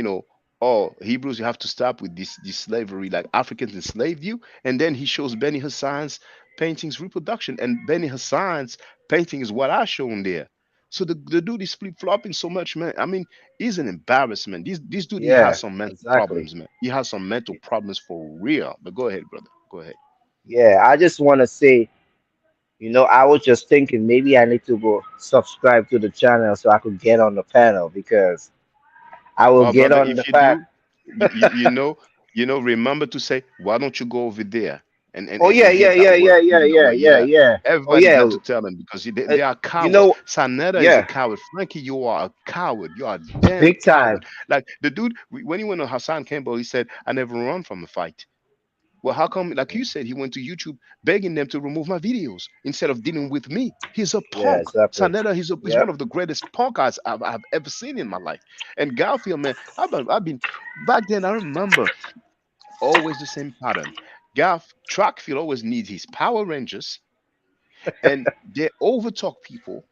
oh, Hebrews, you have to stop with this slavery, like Africans enslaved you. And then he shows Benny Hassan's paintings reproduction, and Benny Hassan's painting is what I shown there. So the dude is flip flopping so much, man. I mean, he's an embarrassment. This dude, he has Yeah, some mental exactly. problems, man. He has some mental problems for real. But go ahead, brother. Go ahead. Yeah, I just want to say, I was just thinking maybe I need to go subscribe to the channel so I could get on the panel because I will Oh, get brother, on the if you fact. do, remember to say, why don't you go over there and, Oh and, yeah, and yeah, hear that yeah, word, yeah, put yeah, it that yeah, way? yeah, Yeah. yeah. Oh Everybody yeah. got to tell them because Uh, they are you cowards. know, Sanetta is a yeah, coward. Frankie, you are a coward. You are a damn big time. coward. Like the dude, when he went on Hassan Campbell, he said, I never run from a fight. Well, how come, like you said, he went to YouTube begging them to remove my videos instead of dealing with me? He's a Yeah, punk. exactly. Sanetta, he's one Yep. of the greatest punk guys I've ever seen in my life. And Garfield, man, I've been back then. I remember always the same pattern. Gaff Trackfield always needs his Power Rangers, and they overtalk people,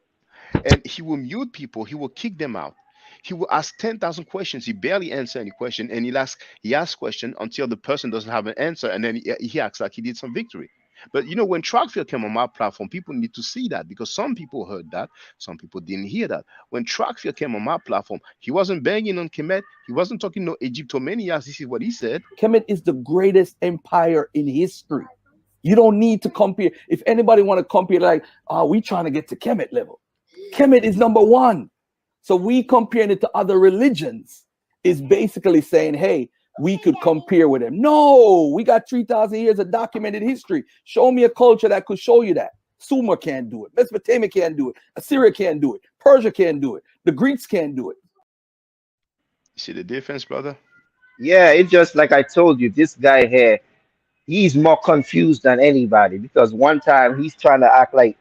and he will mute people. He will kick them out. He will ask 10,000 questions. He barely answer any question, and he asks question until the person doesn't have an answer, and then he acts like he did some victory. But when Trackfield came on my platform, people need to see that because some people heard that, some people didn't hear that. When Trackfield came on my platform, he wasn't banging on Kemet, he wasn't talking no Egyptomaniacs. This is what he said. Kemet is the greatest empire in history. You don't need to compare. If anybody want to compare, like, we trying to get to Kemet level. Kemet is number one. So we comparing it to other religions is basically saying, hey, we could compare with them. No, we got 3,000 years of documented history. Show me a culture that could show you that. Sumer can't do it. Mesopotamia can't do it. Assyria can't do it. Persia can't do it. The Greeks can't do it. You see the difference, brother? Yeah, it's just like I told you, this guy here, he's more confused than anybody because one time he's trying to act like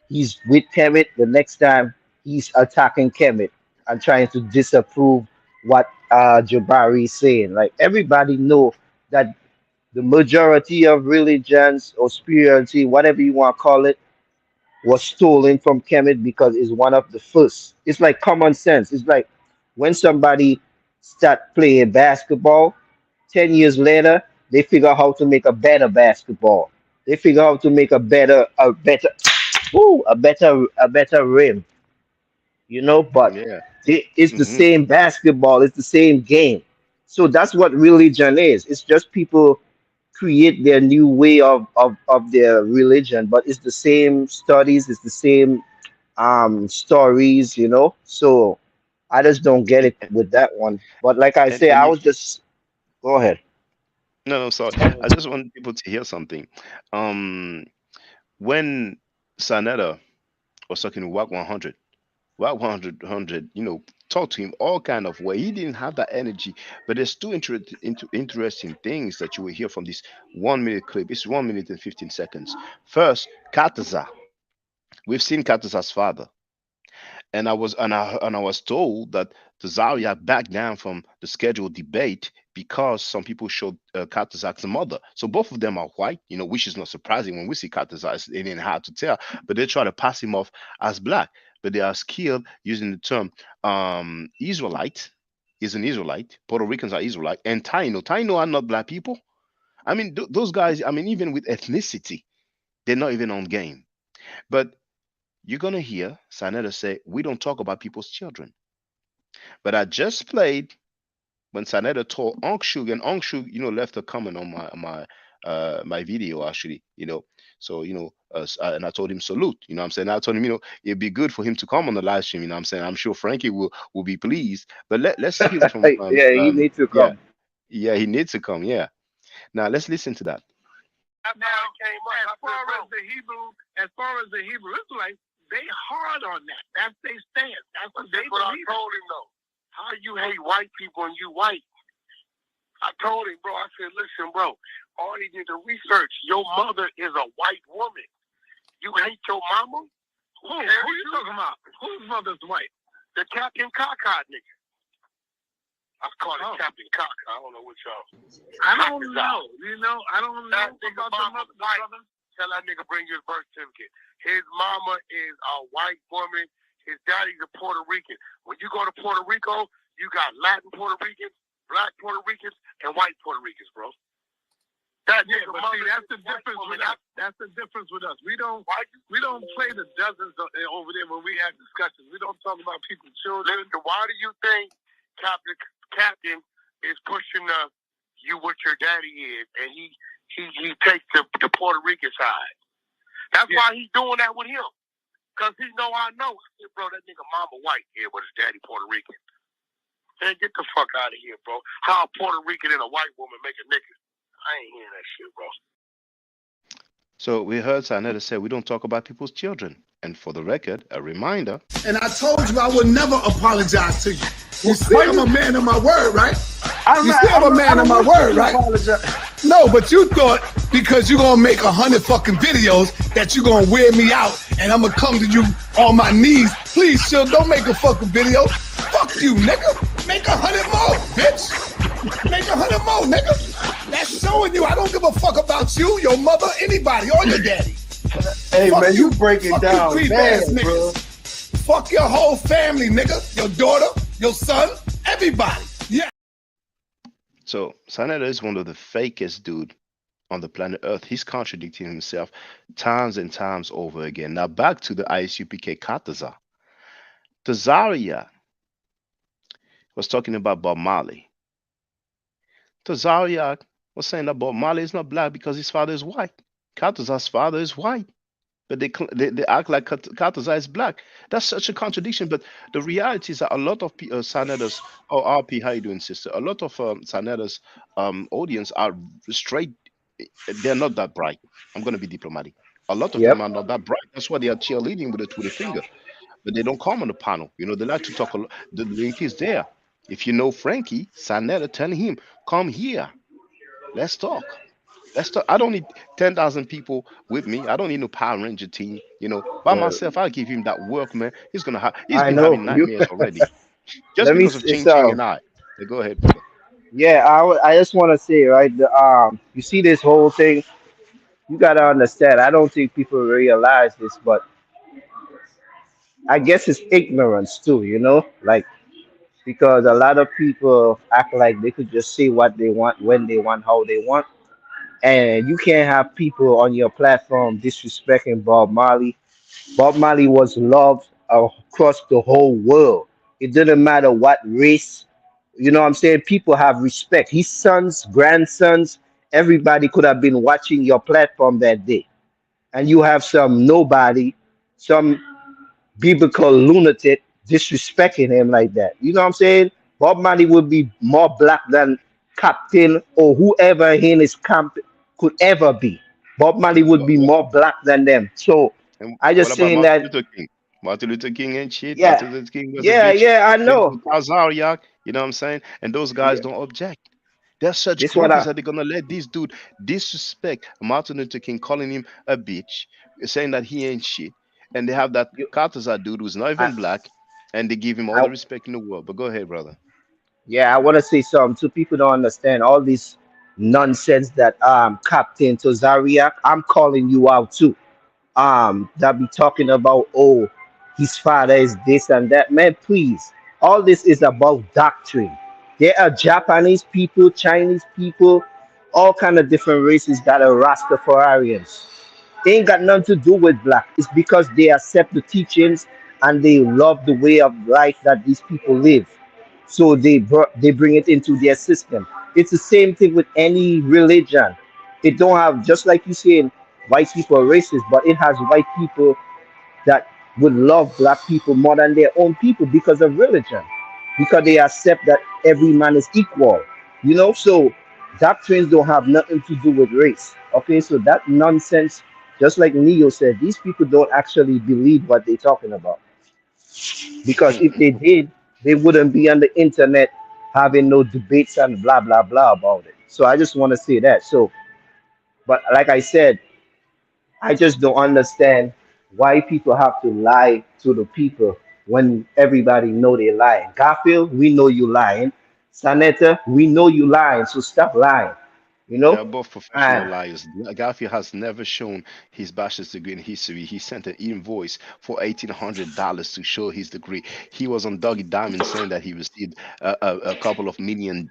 he's with Kemet, the next time he's attacking Kemet and trying to disapprove what Jabari is saying. Like everybody know that the majority of religions or spirituality, whatever you want to call it, was stolen from Kemet because it's one of the first. It's like common sense. It's like when somebody start playing basketball, 10 years later, they figure out how to make a better basketball. They figure out to make a better rim, but Yeah. it's the Hmm. same basketball, it's the same game. So that's what religion is. It's just people create their new way of their religion, but it's the same studies, it's the same stories. So I just don't get And, it with that one. But like I and, say, and I you, was just go ahead. no, sorry. I just want people to hear something. Um, when Sanetta was talking to WAC 100, WAC 100, talk to him all kind of way. He didn't have that energy, but there's two interesting things that you will hear from this 1 minute clip. It's 1 minute and 15 seconds. First, Kataza. We've seen Kataza's father. And I was told that Tazaria backed down from the scheduled debate because some people showed Katazak's mother. So both of them are white, which is not surprising when we see Katazak. It ain't hard to tell, but they try to pass him off as black. But they are skilled using the term Israelite is an Israelite. Puerto Ricans are Israelite, and Taino. Taino are not black people. I mean, those guys. I mean, even with ethnicity, they're not even on game. But you're gonna hear Sanetta say, "We don't talk about people's children." But I just played when Sanetta told Unc Shug, and Unc Shug, left a comment on my video actually, So and I told him salute. You know what I'm saying? I told him, it'd be good for him to come on the live stream. You know what I'm saying? I'm sure Frankie will be pleased. But let's hear it from Yeah, he needs to yeah, come. yeah, he needs to come. Yeah. Now let's listen to that. Now, as far as the Hebrew Israelites, they hard on that. That's their stance. That's what they believe. I told him though, how you hate white people and you white? I told him, bro. I said, listen, bro. Already did the research. Your mother is a white woman. You hate your mama? Who you talking about? Whose mother's white? The Captain Kaka nigga. I call it Captain Kaka. I don't know what y'all. I don't know. I don't know that nigga about the mother, brother. Tell that nigga bring your birth certificate. His mama is a white woman. His daddy's a Puerto Rican. When you go to Puerto Rico, you got Latin Puerto Ricans, Black Puerto Ricans, and white Puerto Ricans, bro. That's the difference with us. That's the difference with us. We don't play the dozens over there when we have discussions. We don't talk about people's children. Listen, why do you think Captain is pushing you what your daddy is, and he takes the Puerto Rican side? That's why he's doing that with him, cause he know I know. I said, bro, that nigga mama white here, but his daddy Puerto Rican. Man, get the fuck out of here, bro. How a Puerto Rican and a white woman make a nigga? I ain't hearing that shit, bro. So we heard Sanetta say we don't talk about people's children. And for the record, a reminder. And I told you I would never apologize to you. You see, I'm a man of my word, right? I'm a man of my word, right? No, but you thought because you're gonna make 100 fucking videos that you're gonna wear me out and I'm gonna come to you on my knees. Please, chill, don't make a fucking video. Fuck you, nigga. Make 100 more, bitch. Make 100 more, nigga. That's showing you I don't give a fuck about you, your mother, anybody, or your daddy. Hey, fuck man, you break it down, man, bro. Fuck your whole family, nigga. Your daughter, your son, everybody. Yeah. So Sanetta is one of the fakest dude on the planet Earth. He's contradicting himself times and times over again. Now back to the ISUPK Kataza. Tazaria was talking about Bob Marley. Tazaria was saying that Bob Marley is not black because his father is white. Kataza's father is white, but they act like Kataza is black. That's such a contradiction. But the reality is that a lot of Sanetta's, RP, how you doing, sister? A lot of Sanetta's audience are straight. They're not that bright. I'm going to be diplomatic. A lot of them are not that bright. That's why they are cheerleading with the finger. But they don't come on the panel. They like to talk a lot. The link is there. If you know Frankie, Sanetta, tell him, come here. Let's talk. I don't need 10,000 people with me. I don't need no Power Ranger team. By myself, I'll give him that work, man. He's been having nightmares already. Just because of Ching Ching and I. Go ahead, brother. Yeah, I just want to say, right, you see this whole thing, you got to understand, I don't think people realize this, but I guess it's ignorance too, because a lot of people act like they could just say what they want, when they want, how they want. And you can't have people on your platform disrespecting Bob Marley. Bob Marley was loved across the whole world. It didn't matter what race. You know what I'm saying? People have respect. His sons, grandsons, everybody could have been watching your platform that day. And you have some nobody, some biblical lunatic disrespecting him like that. You know what I'm saying? Bob Marley would be more black than Captain or whoever in his camp could ever be. Bob Marley would be more black than them. So I just saying that Martin Luther King and shit. Yeah, Martin Luther King was I know. Tazariak, you know what I'm saying? And those guys don't object. They're such crackers that they're gonna let this dude disrespect Martin Luther King, calling him a bitch, saying that he ain't shit. And they have that Kataza dude who's not even black, and they give him all the respect in the world. But go ahead, brother. Yeah, I want to say something too. People don't understand all this nonsense that Captain Tazariak. I'm calling you out too. That be talking about, oh, his father is this and that. Man, please, all this is about doctrine. There are Japanese people, Chinese people, all kind of different races that are Rastafarians. They ain't got nothing to do with black. It's because they accept the teachings and they love the way of life that these people live. So they bring it into their system. It's the same thing with any religion. it don't have, just like you saying white people are racist, but it has white people that would love black people more than their own people because of religion, because they accept that every man is equal. So doctrines don't have nothing to do with race. Okay, so that nonsense, just like Neo said, these people don't actually believe what they're talking about. Because if they did, they wouldn't be on the internet having no debates and blah blah blah about it. So I just want to say that. So, but like I said, I just don't understand why people have to lie to the people when everybody know they lying. Garfield, we know you lying. Sanetta, we know you lying. So stop lying. You They are know? both professional And liars. Garfield has never shown his bachelor's degree in history. He sent an invoice for $1,800 to show his degree. He was on Dougie Diamond saying that he received a couple of $1 million.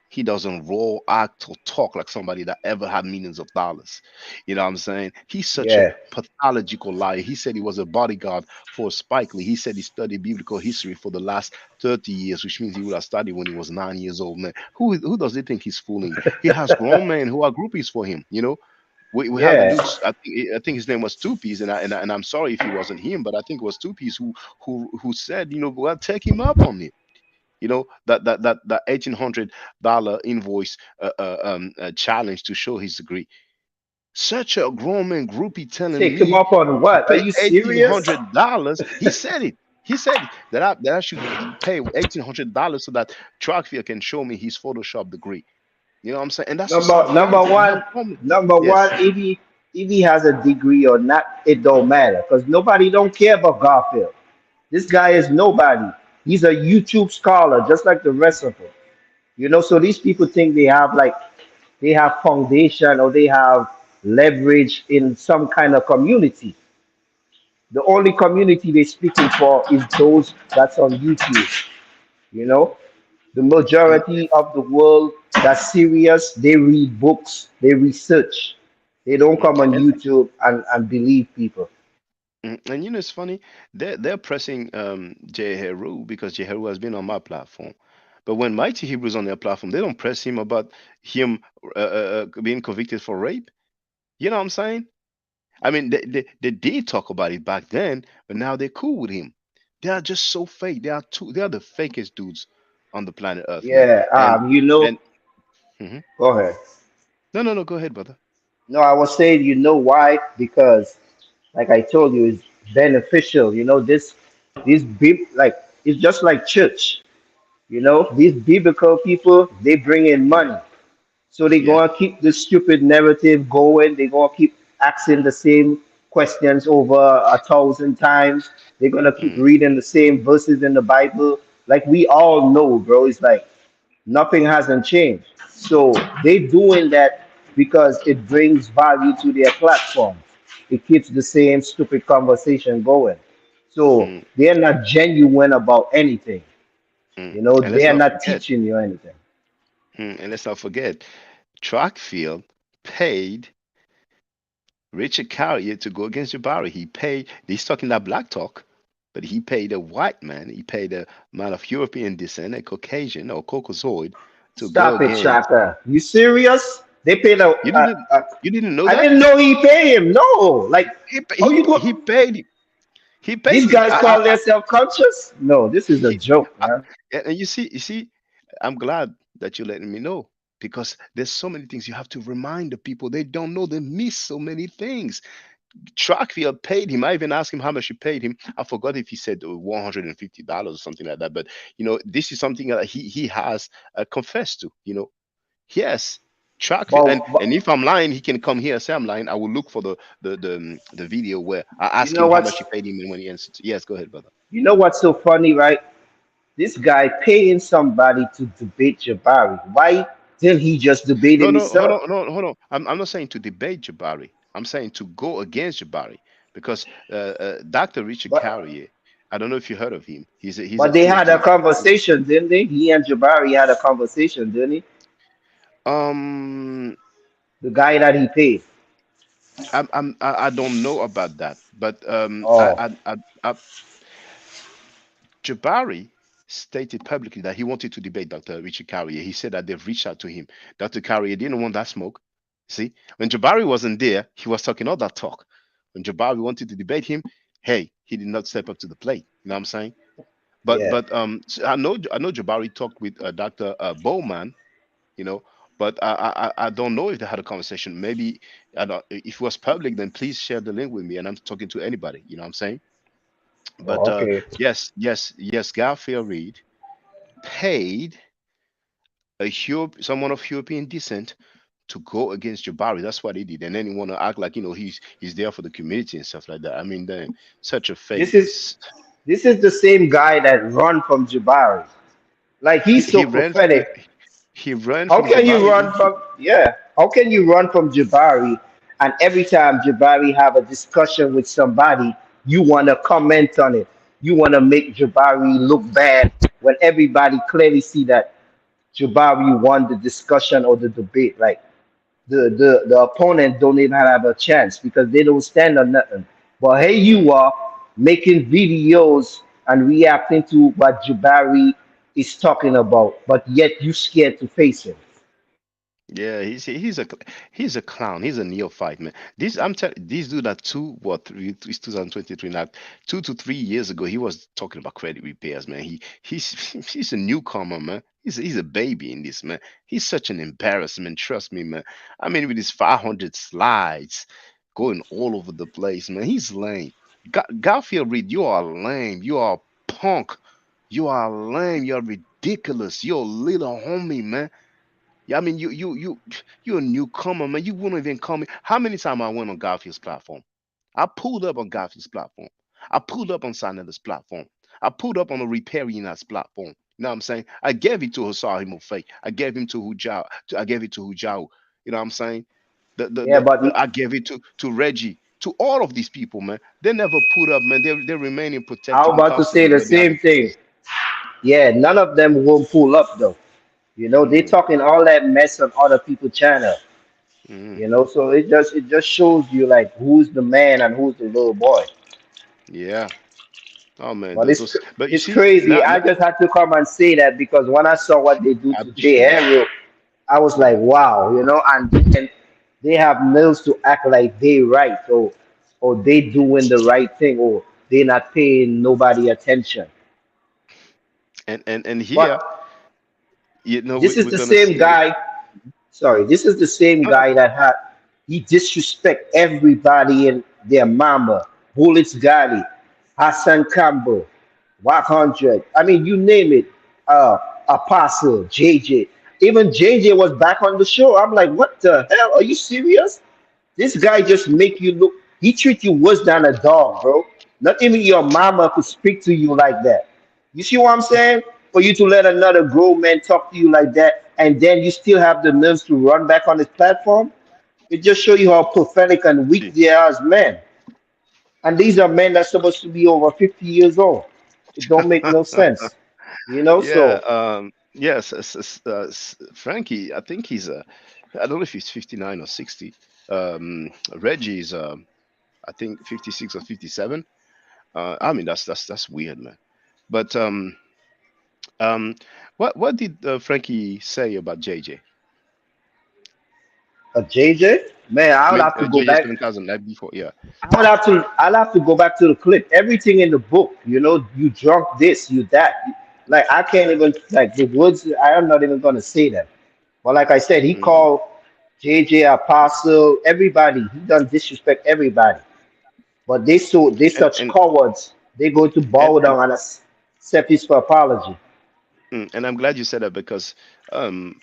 He doesn't roll, act, or talk like somebody that ever had millions of dollars. You know what I'm saying? He's such a yeah, pathological liar. He said he was a bodyguard for Spike Lee. He said he studied biblical history for the last 30 years, which means he would have studied when he was 9 years old. Man, who does he think he's fooling? He has grown men who are groupies for him. We have the yeah, dudes. I think his name was Two Piece, and I'm sorry if he wasn't him, but I think it was Two Piece who said, well, take him up on it. That $1,800 invoice challenge to show his degree. Such a grown man groupie telling take him me up on to what? Are pay you eighteen serious? hundred dollars. He said it. He said that I should pay $1,800 so that Trackfield can show me his Photoshop degree. You know what I'm saying? And that's a Number sad number reality. You have one, grown. number one, Yes. if he has a degree or not, it don't matter because nobody don't care about Garfield. This guy is nobody. He's a YouTube scholar, just like the rest of them. So these people think they have foundation or they have leverage in some kind of community. The only community they're speaking for is those that's on YouTube. You know, the Mm, majority of the world that's serious, they read books, they research. They don't mm. come on And YouTube and believe people. and it's funny. They're pressing J Heru because J Heru has been on my platform. But when Mighty Hebrews on their platform, they don't press him about him being convicted for rape. You know what I'm saying? I mean, they did talk about it back then, but now they're cool with him. They are just so fake. They are the fakest dudes on the planet Earth, man. Yeah, And mhm. go ahead. No, no, no, go ahead, brother. No, I was saying, why? Because, like I told you, it's beneficial. This like it's just like church. These biblical people, they bring in money. So they're Yeah. going to keep the stupid narrative going. They're going to keep asking the same questions over 1,000 times. They're going to keep Mm, reading the same verses in the Bible. Like we all know, bro. It's like nothing hasn't changed. So they're doing that because it brings value to their platform. It keeps the same stupid conversation going. So mm, they're not genuine about anything. mm. And let's They're not not forget. teaching you anything. And let's not forget, Trackfield paid Richard Carrier to go against Jabari. He paid. He's talking that black talk, but he paid a white man. He paid a man of European descent, a Caucasian or Caucasoid, to go Stop it, against. Shaka. You serious? They paid a, You a, didn't. a You didn't know I that? didn't know he paid him. No. Like, how you He go? paid him. He These paid him. guys call themselves conscious? No, this is a He, joke, I, man. and you see, I'm glad that you're letting me know because there's so many things you have to remind the people. They don't know. They miss so many things. Trackfield paid him. I even asked him how much he paid him. I forgot if he said $150 or something like that. But this is something that he has confessed to. Yes, Trackfield. And But and if I'm lying, he can come here and say I'm lying. I will look for the video where I you ask know him how what's much he paid him and when he answered. Yes, go ahead, brother. you know what's so funny, right? This guy paying somebody to debate Jabari. Why didn't he just debate No, him no, hold himself? on, hold on, hold on. I'm not saying to debate Jabari. I'm saying to go against Jabari because Dr. Richard But Carrier. I don't know if you heard of him. He's a but they had a PhD. conversation, didn't they? He and Jabari had a conversation, didn't he? Um, The guy that he paid. I don't know about that, but Oh, Jabari stated publicly that he wanted to debate Dr. Richard Carrier. He said that they've reached out to him. Dr. Carrier didn't want that smoke. See, when Jabari wasn't there, he was talking all that talk. When Jabari wanted to debate him, hey, he did not step up to the plate. You know what I'm saying? Yeah. I know Jabari talked with Dr. Bowman, you know, but I don't know if they had a conversation. Maybe I don't, if it was public, then please share the link with me, and I'm talking to anybody. You know what I'm saying? But Oh, okay. yes, Garfield Reed paid someone of European descent to go against Jabari. That's what he did, and then he want to act like he's there for the community and stuff like that. I mean, then such a fake. This is this is the same guy that run from Jabari. Like He, he's so he ran from prophetic. the he ran How from can you Jabari run into. from How can you run from Jabari and every time Jabari have a discussion with somebody, you want to comment on it. You want to make Jabari look bad when everybody clearly see that Jabari won the discussion or the debate. Like the opponent don't even have a chance because they don't stand on nothing. But here Mm. you are making videos and reacting to what Jabari is talking about, but yet you scared to face him. Yeah, he's a clown. He's a neophyte, man. This I'm telling this dude that two what three it's 2023 now, 2 to 3 years ago he was talking about credit repairs, man. He's he's a newcomer, man. He's a baby in this, man. He's such an embarrassment. Trust me, man. I mean, with his 500 slides going all over the place, man. He's lame. Garfield Reed, you are lame. You are punk. You are lame. You're ridiculous. You're a little homie, man. Yeah, I mean, you're a newcomer, man. You wouldn't even call me. How many times I went on Garfield's platform? I pulled up on Garfield's platform. I pulled up on Sanella's platform. I pulled up on the Riparian's platform. You know what I'm saying? I gave it to Hosari Fake. I gave him to Hujao. I gave it to Hujao. You know what I'm saying? Yeah, but I gave it to Reggie. To all of these people, man. They never put up, man. They remain in I'm protective and about to say custody, the man, behind the same thing. cases. Yeah, none of them won't pull up though. They Mm, talking all that mess on other people's channel. mm, So it just shows you like who's the man and who's the little boy. yeah. Oh man, But those. But you it's see, crazy. now I just had to come and say that because when I saw what they do I to Jay appreciate that. Harriel, I was like, wow, and then they have nails to act like they right or they doing the right thing or they not paying nobody attention. And here, But this is we're the gonna same see. guy. Sorry, this is the same No, guy that had he disrespect everybody in their mama, Bullets Gali, Hassan Campbell, 100. I mean, you name it. Uh, Apostle, JJ. Even JJ was back on the show. I'm like, what the hell? Are you serious? This guy just make you look. He treat you worse than a dog, bro. Not even your mama could speak to you like that. You see what I'm saying? For you to let another grown man talk to you like that, and then you still have the nerves to run back on his platform. It just show you how pathetic and weak see. they are as men. And these are men that's supposed to be over 50 years old. It don't make no sense. Yeah. So Yes. Frankie, I think I don't know if he's 59 or 60. Reggie is I think 56 or 57. I mean that's weird, man. But um, what did Frankie say about JJ? a JJ, man, I I would mean have to go JJ back. 7000 like before. Yeah. I'll have to go back to the clip. Everything in the book, you drunk this, you that. Like I can't even like the words. I am not even gonna say that. But like I said, he Mm. called JJ Apostle, everybody. He done disrespect everybody. But they And such and cowards. They go to and bow and down and accept his apology. and I'm glad you said that because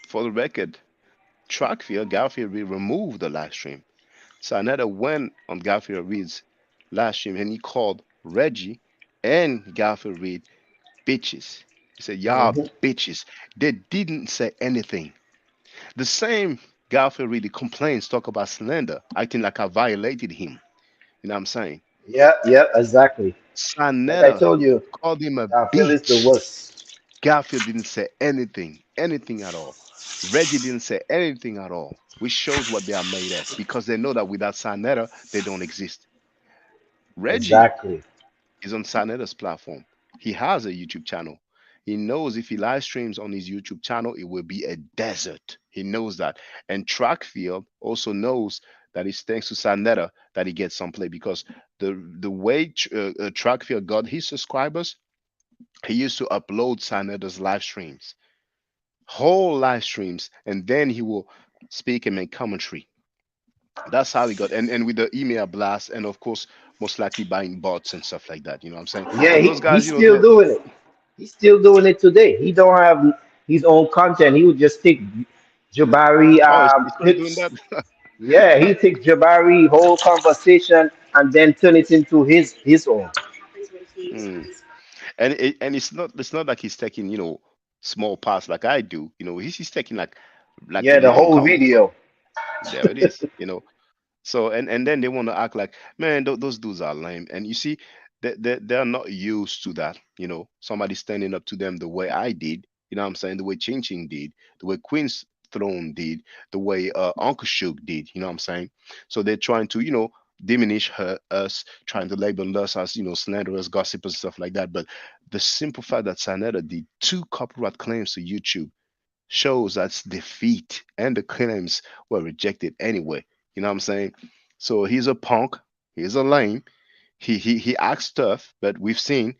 for the record, Trackfield Garfield removed the live stream. So another went on Garfield Reed's live stream and he called Reggie and Garfield Reed bitches. He said, y'all Hmm. bitches. They didn't say anything. The same Garfield Reed complaints talk about Slender, acting like I violated him. You know what I'm saying? Yeah, yeah, exactly. Like I Sanetta told you, called him a I feel it's the bitch. worst. Garfield didn't say anything at all. Reggie didn't say anything at all, which shows what they are made of because they know that without Sanetta, they don't exist. Reggie Exactly. is on Sanetta's platform. He has a YouTube channel. He knows if he live streams on his YouTube channel, it will be a desert. He knows that. And Trackfield also knows that it's thanks to Sanetta that he gets some play, because the way Trackfield got his subscribers, he used to upload Sanetta's live streams, whole live streams, and then he will speak and make commentary. That's how he got, and with the email blast, and of course, most likely buying bots and stuff like that. You know what I'm saying? Yeah, So those guys, he's still doing it. He's still doing it today. He don't have his own content. He would just take Jabari oh, he's still doing clips. that. Yeah, he take Jabari whole conversation and then turn it into his own. Mm. And it's not like he's taking, small parts like I do. He's taking like the Yeah, the long whole conversation. video. There it is. So and then they want to act like, man, those dudes are lame. And you see, they're not used to that. Somebody standing up to them the way I did. You know what I'm saying? The way Ching Ching did, the way Queen's Throne did, the way Uncle Shook did. You know what I'm saying? So they're trying to, diminish us, trying to label us as, slanderers, gossipers, stuff like that. But the simple fact that Sanetta did 2 copyright claims to YouTube shows that's defeat, and the claims were rejected anyway. You know what I'm saying? So he's a punk, he's a lame, he acts tough, but we've seen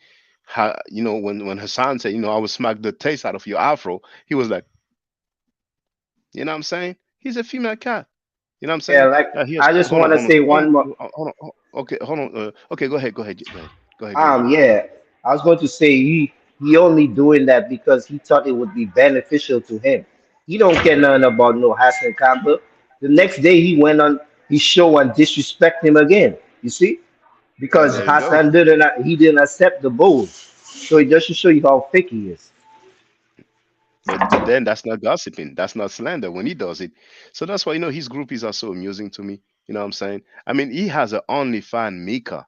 how, when Hassan said, I will smack the taste out of your afro, he was like, you know what I'm saying? He's a female cat. You know what I'm Yeah, saying? like He has, I just hold on, want to hold on, say hold one on, more. hold on, okay, hold on. Okay, go ahead, go ahead, go ahead, go ahead, go ahead. Yeah, I was going to say he only doing that because he thought it would be beneficial to him. He don't care nothing about no Hassan Campbell. The next day he went on his show and disrespect him again. You see, because There you go. Hassan didn't accept the bowl. So it just to show you how fake he is. But then that's not gossiping. That's not slander when he does it. So that's why his groupies are so amusing to me. You know what I'm saying? I mean, he has a OnlyFans Mika.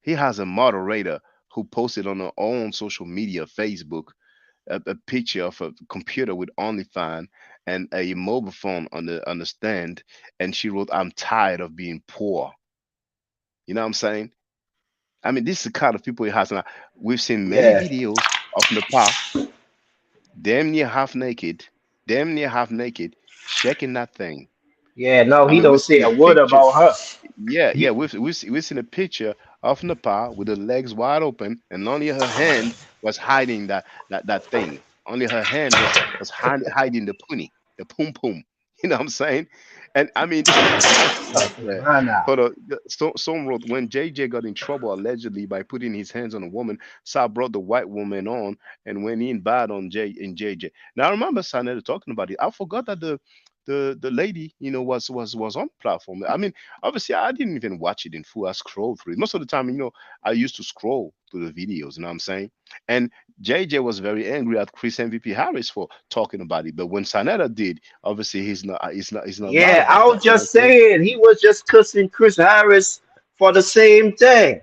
He has a moderator who posted on her own social media, Facebook, a picture of a computer with OnlyFans and a mobile phone on the stand, and she wrote, "I'm tired of being poor." You know what I'm saying? I mean, this is the kind of people he has now. We've seen many Yeah, videos of Nepal, damn near half naked, shaking that thing. yeah. No, I he mean, don't we've say seen a a word picture. about her. Yeah, yeah, He, we've seen a picture of Nepal with her legs wide open, and only her hand was hiding that thing. Only her hand was hiding the puni, the pum pum. You know what I'm saying? And I mean, I swear. nah, nah. Hold on. Some wrote, when JJ got in trouble allegedly by putting his hands on a woman, Sa brought the white woman on and went in bad on JJ. Now I remember Sanetta talking about it. I forgot that the lady, was on platform. I mean, obviously I didn't even watch it in full. I scrolled through it. Most of the time, I used to scroll through the videos, you know what I'm saying? And JJ was very angry at Chris MVP Harris for talking about it. But when Sanetta did, obviously he's not mad Yeah, I about was that. You know what just I'm saying? saying he was just cussing Chris Harris for the same thing.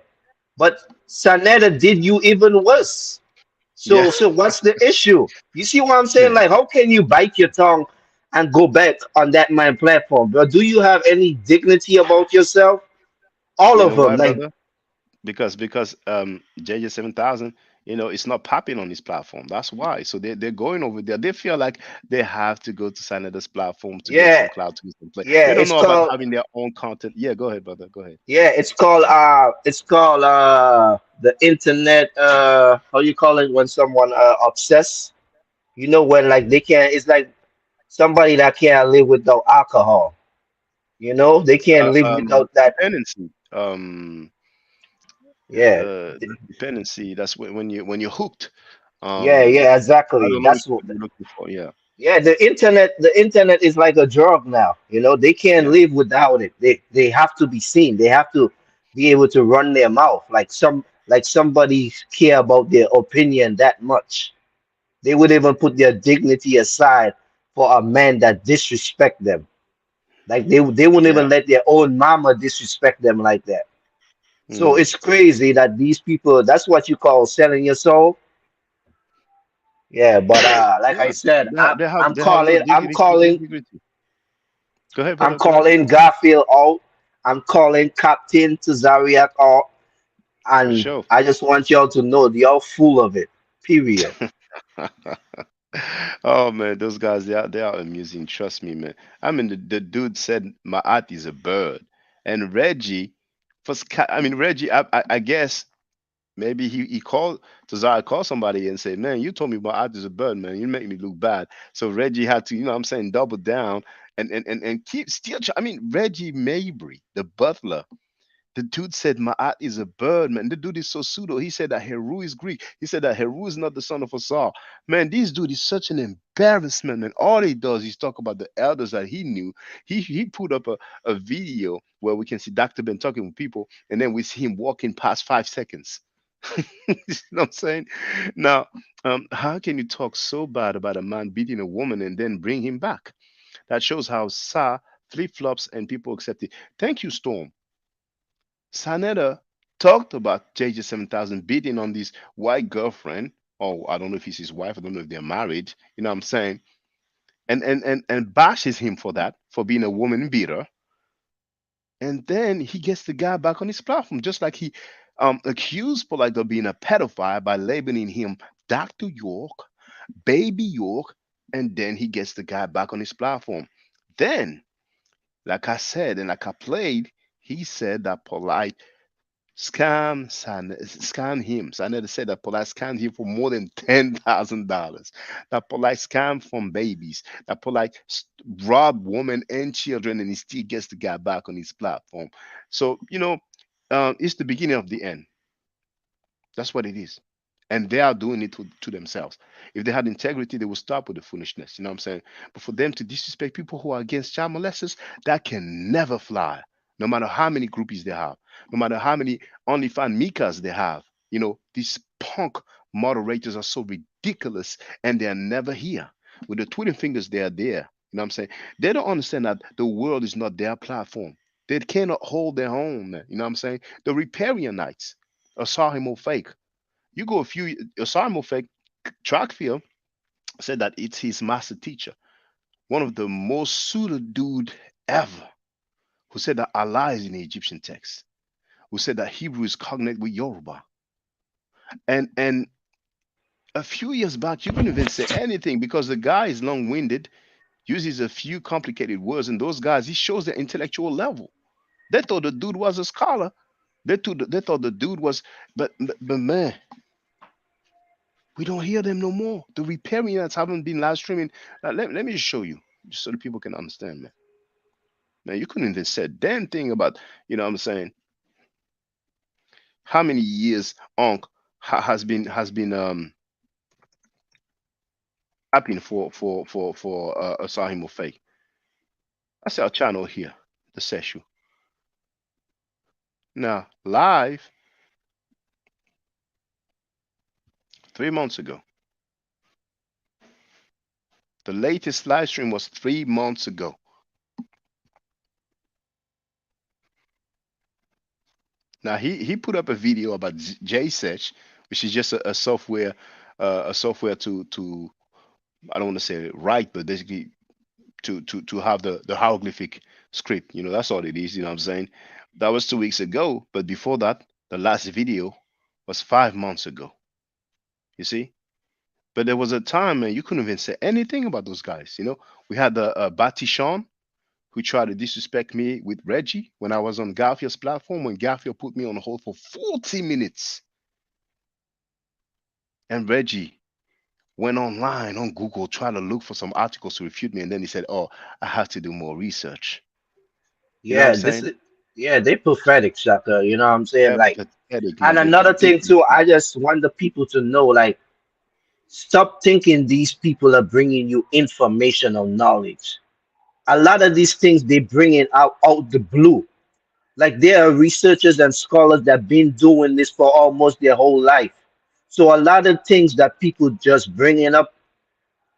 But Sanetta did you even worse. Yeah, So what's the issue? You see what I'm saying? yeah. Like, how can you bite your tongue and go back on that man platform? But do you have any dignity about yourself? All You of know them, why, like, brother? Because JJ 7000, it's not popping on this platform. That's why. So they're going over there. They feel like they have to go to Sanita's platform to get yeah, some clout, to get some play. yeah. They don't It's know about called having their own content. Yeah, go ahead, brother. Go ahead. yeah, it's called the internet how you call it when someone obsess. You know when like they can't. It's like somebody that can't live without alcohol. You know they can't live without that. Dependency. Yeah, Dependency. That's when you're hooked. yeah, Um, yeah. I Exactly. don't know which That's what. word you're looking for. Yeah, Yeah, the internet is like a drug now. You know, they can't yeah, live without it. They have to be seen. They have to be able to run their mouth like somebody care about their opinion that much. They would even put their dignity aside for a man that disrespect them. Like they wouldn't yeah. even let their own mama disrespect them like that. So Hmm. it's crazy that these people, that's what you call selling your soul. Yeah, but like I Yeah, said, they have, they have I'm they have no calling I'm dignity. calling Integrity. Go ahead, I'm brother. Go ahead. calling Garfield out. I'm calling Captain to Zariak out. For And sure. I just want y'all to know y'all full of it. Period. Oh man, those guys they are amusing. Trust me, man. I mean, the dude said my aunt is a bird, and Reggie, I mean Reggie, I guess maybe he called Tazara called somebody and said, "Man, you told me my aunt is a bird, man. You make me look bad." So Reggie had to, what I'm saying, double down and keep still. I mean, Reggie Mabry, the butler. The dude said Ma'at is a bird, man. The dude is so pseudo. He said that Heru is Greek. He said that Heru is not the son of Asar. Man, this dude is such an embarrassment, man. All he does is talk about the elders that he knew. He put up a video where we can see Dr. Ben talking with people, and then we see him walking past 5 seconds. You know what I'm saying? Now, how can you talk so bad about a man beating a woman and then bring him back? That shows how Sa flip flops and people accept it. Thank you, Storm. Saneda talked about JJ 7000 beating on this white girlfriend. Oh, I don't know if he's his wife. I don't know if they're married. You know what I'm saying? And bashes him for that, for being a woman beater. And then he gets the guy back on his platform, just like he accused Polight of being a pedophile by labeling him Dr. York, Baby York, and then he gets the guy back on his platform. Then, like I said and like I played, he said that Polight scam him. Saneda said that Polight scammed him for more than $10,000. That Polight scammed from babies. That Polight robbed women and children, and he still gets the guy back on his platform. So it's the beginning of the end. That's what it is. And they are doing it to themselves. If they had integrity, they would stop with the foolishness. You know what I'm saying? But for them to disrespect people who are against child molesters, that can never fly. No matter how many groupies they have, no matter how many OnlyFans Mikas they have, these punk moderators are so ridiculous and they are never here. With the Twitter fingers, they are there. You know what I'm saying? They don't understand that the world is not their platform. They cannot hold their own, man. You know what I'm saying? The Riparianites are saw him fake. You go a few Osama Fake Trackfield said that it's his master teacher, one of the most suited dude ever, who said that Allah is in the Egyptian text, who said that Hebrew is cognate with Yoruba. And a few years back, you couldn't even say anything because the guy is long-winded, uses a few complicated words, and those guys, he shows their intellectual level. They thought the dude was a scholar. They thought the dude was, but man, we don't hear them no more. The Riparians haven't been live streaming. Let me just show you, just so the people can understand, man. Man, you couldn't even say a damn thing about, what I'm saying, how many years Onk has been happening for Asahimo Fake. That's our channel here, the session. Now, live 3 months ago. The latest live stream was 3 months ago. Now he put up a video about JSetch, which is just a software, to I don't want to say write, but basically to have the hieroglyphic script. That's all it is. You know what I'm saying? That was 2 weeks ago, but before that, the last video was 5 months ago. You see? But there was a time, man, you couldn't even say anything about those guys. We had the Batishon, who tried to disrespect me with Reggie when I was on Garfield's platform, when Garfield put me on hold for 40 minutes. And Reggie went online on Google, tried to look for some articles to refute me, and then he said, "Oh, I have to do more research." You know what Yeah, I'm saying? they prophetic, Shaka. You know what I'm saying? They're Like, pathetic, and man. They're another thing ridiculous. too, I just want the people to know, like, stop thinking these people are bringing you information or knowledge. A lot of these things they bring it out the blue. Like, there are researchers and scholars that been doing this for almost their whole life. So a lot of things that people just bringing up,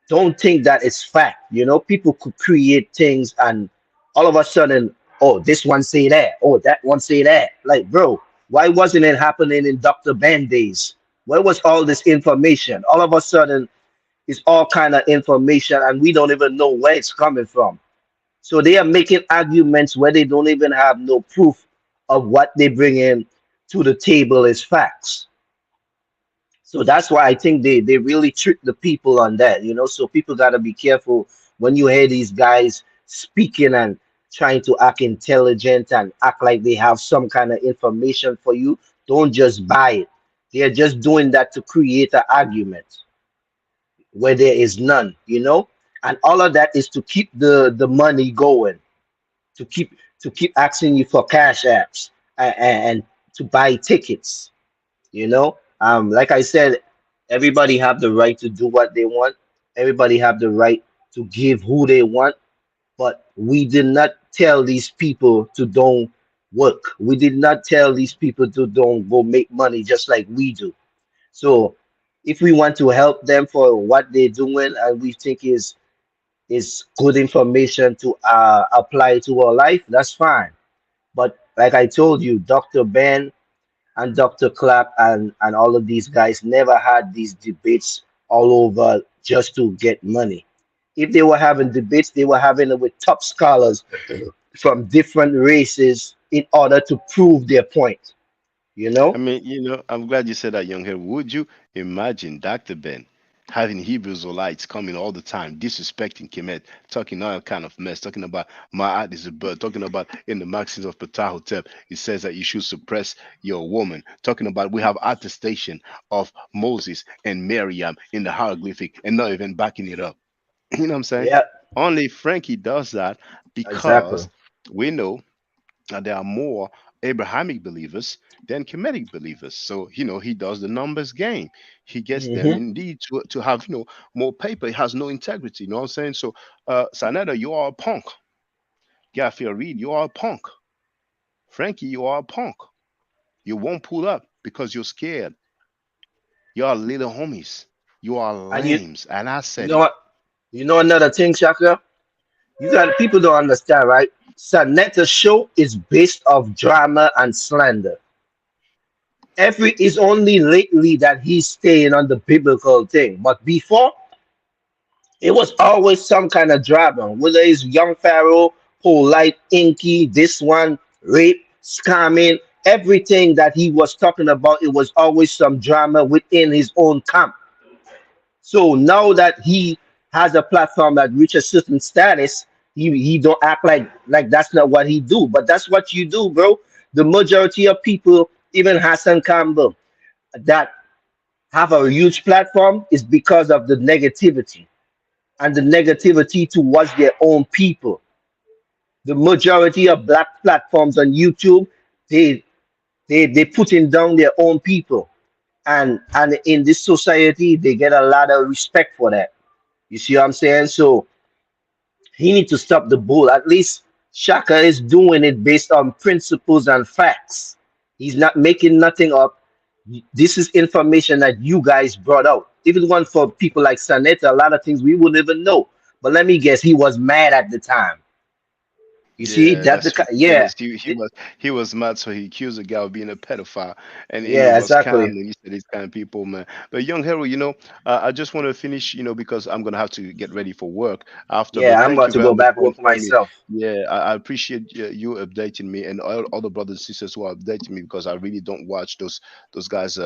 don't think that it's fact. People could create things and all of a sudden, oh, this one say that, oh, that one say that. Like, bro, why wasn't it happening in Dr. Band days? Where was all this information? All of a sudden, it's all kind of information and we don't even know where it's coming from. So they are making arguments where they don't even have no proof of what they bring in to the table as facts. So that's why I think they really trick the people on that, you know. So people gotta be careful when you hear these guys speaking and trying to act intelligent and act like they have some kind of information for you. Don't just buy it. They're just doing that to create an argument where there is none, you know. And all of that is to keep the money going, to keep asking you for cash apps and to buy tickets, you know. Like I said, everybody have the right to do what they want. Everybody have the right to give who they want, but we did not tell these people to don't work. We did not tell these people to don't go make money just like we do. So if we want to help them for what they're doing and we think is good information to apply to our life, that's fine. But like I told you, Dr. Ben and Dr. Clapp and all of these guys never had these debates all over just to get money. If they were having debates, they were having it with top scholars from different races in order to prove their point. You I know? mean, I'm glad you said that, young hair. Would you imagine Dr. Ben having Hebrews or lights coming all the time, disrespecting Kemet, talking all kind of mess, talking about my art is a bird, talking about in the Maxims of Ptahotep, it says that you should suppress your woman, talking about we have attestation of Moses and Miriam in the hieroglyphic and not even backing it up. You know what I'm saying? Yeah, Only Frankie does that exactly. because we know there are more Abrahamic believers than Kemetic believers. So, he does the numbers game. He gets them Hmm. indeed to have, more paper. He has no integrity. You know what I'm saying? So, Saneda, you are a punk. Garfield Reed, you are a punk. Frankie, you are a punk. You won't pull up because you're scared. You are little homies. You are And you lames. And I you said know it. what? You know another thing, Shaka? You got people don't understand, right? Sanetta's show is based off drama and slander. Every is only lately that he's staying on the biblical thing. But before, it was always some kind of drama, whether it's young Pharaoh, Polight, Inky, this one, rape, scamming, everything that he was talking about, it was always some drama within his own camp. So now that he has a platform that reaches certain status, he don't act like that's not what he do. But that's what you do, bro. The majority of people, even Hassan Campbell, that have a huge platform is because of the negativity and the negativity towards their own people. The majority of black platforms on YouTube, they they putting down their own people. And in this society, they get a lot of respect for that. You see what I'm saying? So he need to stop the bull. At least Shaka is doing it based on principles and facts. He's not making nothing up. This is information that you guys brought out. If it weren't for people like Sanetta, a lot of things we wouldn't even know. But let me guess, he was mad at the time. You see, Yeah, that's that's the ridiculous. yeah, He was mad, so he accused a guy of being a pedophile, and he yeah, was exactly. calm, and he said these kind of people, man. But young hero, I just want to finish, because I'm gonna have to get ready for work after. But Yeah, I'm thank about you to very go much back for work informing me. myself. Yeah, I appreciate you updating me, and all the brothers and sisters who are updating me because I really don't watch those guys'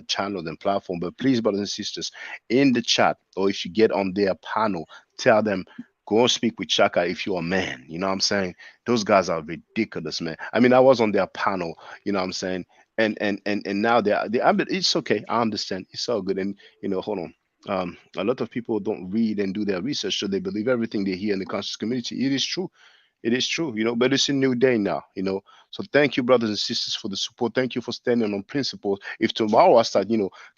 channel and platform. But please, brothers and sisters, in the chat or if you get on their panel, tell them. Go and speak with Chaka if you're a man. You know what I'm saying? Those guys are ridiculous, man. I mean, I was on their panel, you know what I'm saying? And now I mean, it's okay. I understand. It's all good. And hold on. A lot of people don't read and do their research, so they believe everything they hear in the conscious community. It is true. It is true, but it's a new day now. So thank you, brothers and sisters, for the support. Thank you for standing on principles. If tomorrow I start,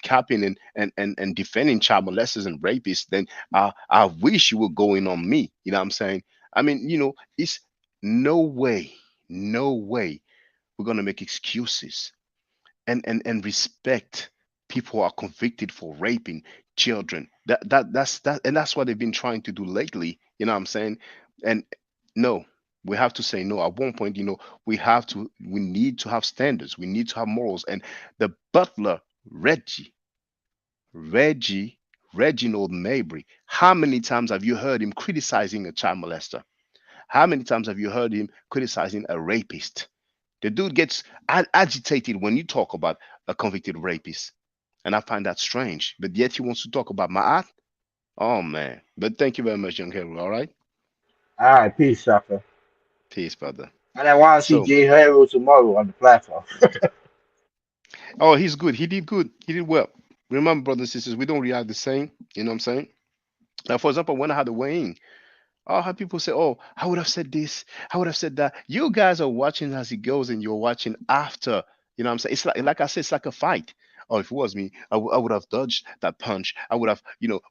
capping and defending child molesters and rapists, then I wish you were going on me. You know what I'm saying? I mean, it's no way, no way we're gonna make excuses and respect people who are convicted for raping children. That's what they've been trying to do lately. You know what I'm saying? And no, we have to say no. At one point, we need to have standards. We need to have morals. And the butler, Reggie, Reggie, Reginald Mabry, how many times have you heard him criticizing a child molester? How many times have you heard him criticizing a rapist? The dude gets agitated when you talk about a convicted rapist. And I find that strange. But yet he wants to talk about my art. Oh man. But thank you very much, young hero. All right. All right, peace, sucker. Peace, brother. And I want to see So, J Hero tomorrow on the platform. oh, he's good. He did good. He did well. Remember, brothers and sisters, we don't react the same. You know what I'm saying? Like, for example, when I had the weighing, oh, how people say, oh, I would have said this, I would have said that. You guys are watching as it goes, and you're watching after. You know what I'm saying? It's like I said, it's like a fight. Oh, if it was me, I would have dodged that punch. I would have,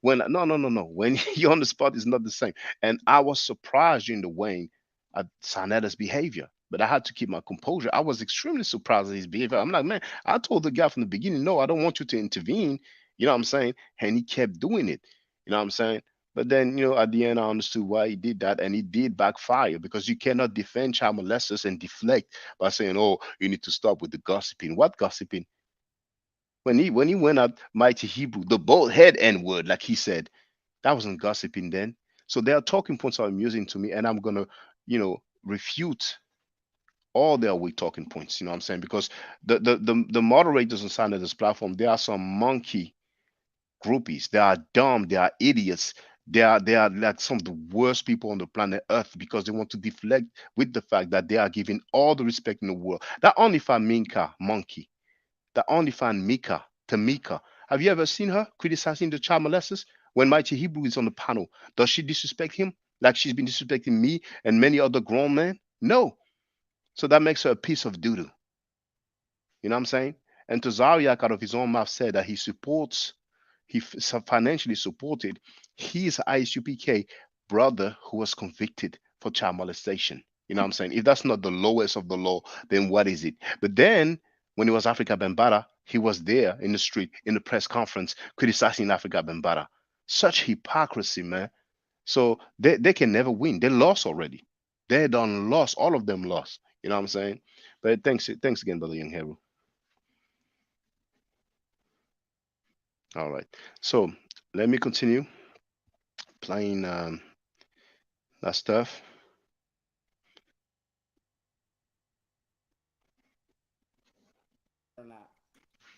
when no, no, no, no. When you're on the spot, it's not the same. And I was surprised during the weighing at Sanetta's behavior. But I had to keep my composure. I was extremely surprised at his behavior. I'm like, man, I told the guy from the beginning, no, I don't want you to intervene. You know what I'm saying? And he kept doing it. You know what I'm saying? But then, at the end, I understood why he did that, and it did backfire because you cannot defend child molesters and deflect by saying, "Oh, you need to stop with the gossiping." What gossiping? When he went out, mighty Hebrew, the bold head N word, like he said, that wasn't gossiping then. So there are talking points that are amusing to me, and I'm gonna, refute all their weak talking points. You know what I'm saying? Because the moderators on Sign this platform, there are some monkey groupies. They are dumb. They are idiots. They are like some of the worst people on the planet Earth because they want to deflect with the fact that they are giving all the respect in the world. That only found Minka monkey. That only found Mika Tamika. Have you ever seen her criticizing the child molesters? When Mighty Hebrew is on the panel, does she disrespect him like she's been disrespecting me and many other grown men? No. So that makes her a piece of doo doo. You know what I'm saying? And Tazariak out of his own mouth said that financially supported his ISUPK brother who was convicted for child molestation. You know what I'm saying? If that's not the lowest of the law, then what is it? But then when it was Africa Bambara, he was there in the street, in the press conference, criticizing Africa Bambara. Such hypocrisy, man. So they can never win. They lost already. They done lost. All of them lost. You know what I'm saying? But thanks again, brother Young Hero. All right. So let me continue playing that stuff.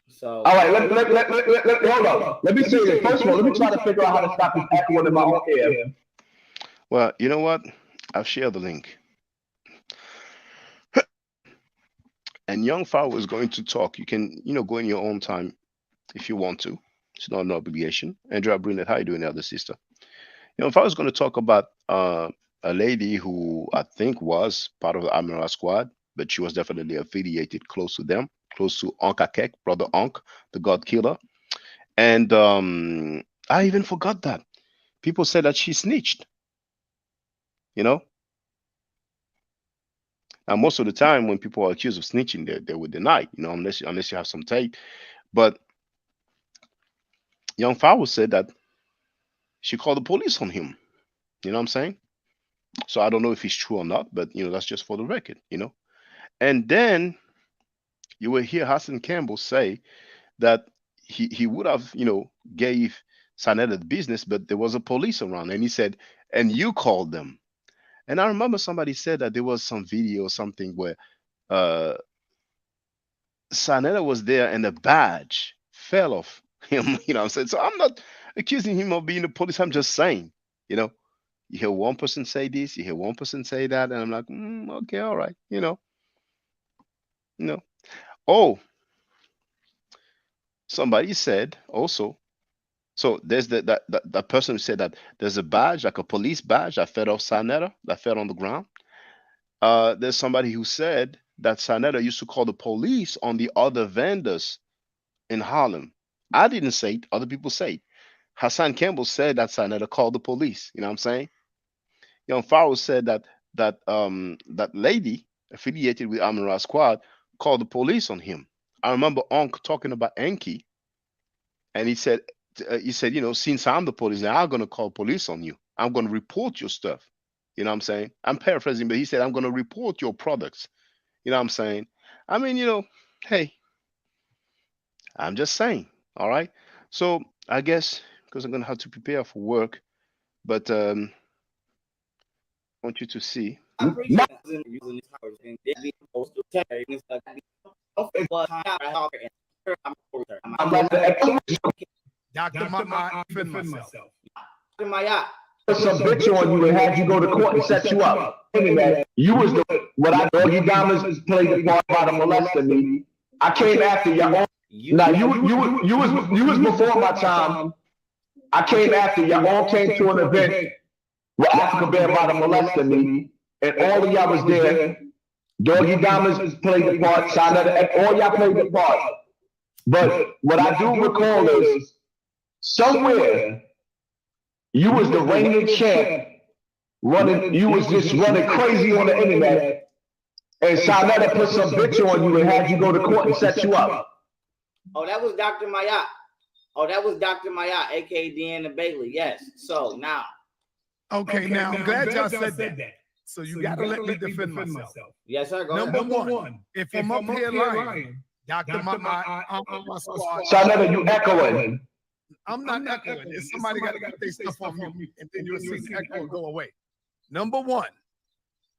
So, all right, hold on. Let me say this. First of all, let me try to figure out how to stop this echoing in my own ear. Well, you know what? I've shared the link. And Young Pharaoh is going to talk. You can, go in your own time if you want to. It's not an obligation. Andrea Brunet, how you doing, elder sister? If I was going to talk about a lady who I think was part of the Amira squad, but she was definitely affiliated close to them, close to Ankh Akek, brother Ankh, the God Killer. And I even forgot that. People said that she snitched. Now, most of the time when people are accused of snitching, they would deny, unless you have some tape. But Young Pharaoh said that she called the police on him. You know what I'm saying? So I don't know if it's true or not, but that's just for the record. And then you will hear Hassan Campbell say that he would have, gave Sanetta the business, but there was a police around, and he said, and you called them. And I remember somebody said that there was some video or something where uh Sanetta was there and the badge fell off him. You know what I'm saying? So I'm not accusing him of being the police. I'm just saying, you hear one person say this, you hear one person say that, and I'm like, okay, all right, Oh, somebody said also. So there's that person who said that there's a badge, like a police badge, that fell off Sanetta, that fell on the ground. There's somebody who said that Sanetta used to call the police on the other vendors in Harlem. I didn't say it, other people say it. Hassan Campbell said that Sanetta called the police. You know what I'm saying? Young Pharaoh said that lady affiliated with Amira Squad called the police on him. I remember Onk talking about Enki, and he said, since I'm the police, now I'm gonna call police on you. I'm gonna report your stuff. You know what I'm saying? I'm paraphrasing, but he said I'm gonna report your products. You know what I'm saying? I mean, hey, I'm just saying. All right. So I guess because I'm gonna have to prepare for work, but I want you to see. I appreciate using this and they be posted. Dr. Ma'at, defend myself. Put some bitch on you and had you go to court and set you up. You was the what I Doggy Diamonds played the part about a molesting me. I came after y'all. Now you was before my time. I came after y'all all came to an event where Africa Bear about to molesting me, and all of y'all was there. Doggy Diamonds played the part, and all y'all played the part. But what I do recall is somewhere you was the reigning champ, running. You was just running crazy on the internet, and Sarnetta put some bitch on you and had you go to court and set you up. Oh, that was Dr. Mayat. Oh, that was Dr. Mayat, aka Deanna Bailey. Yes. So now. Okay, now I'm glad y'all said that. So you gotta let me defend myself. Yes, sir. Go Number ahead. one, if I'm up here lying, Dr. Ma'at, Sarnetta, you echoing. I'm not echoing. If somebody got to put their stuff on mute, and then you'll see the echo go away. Number one,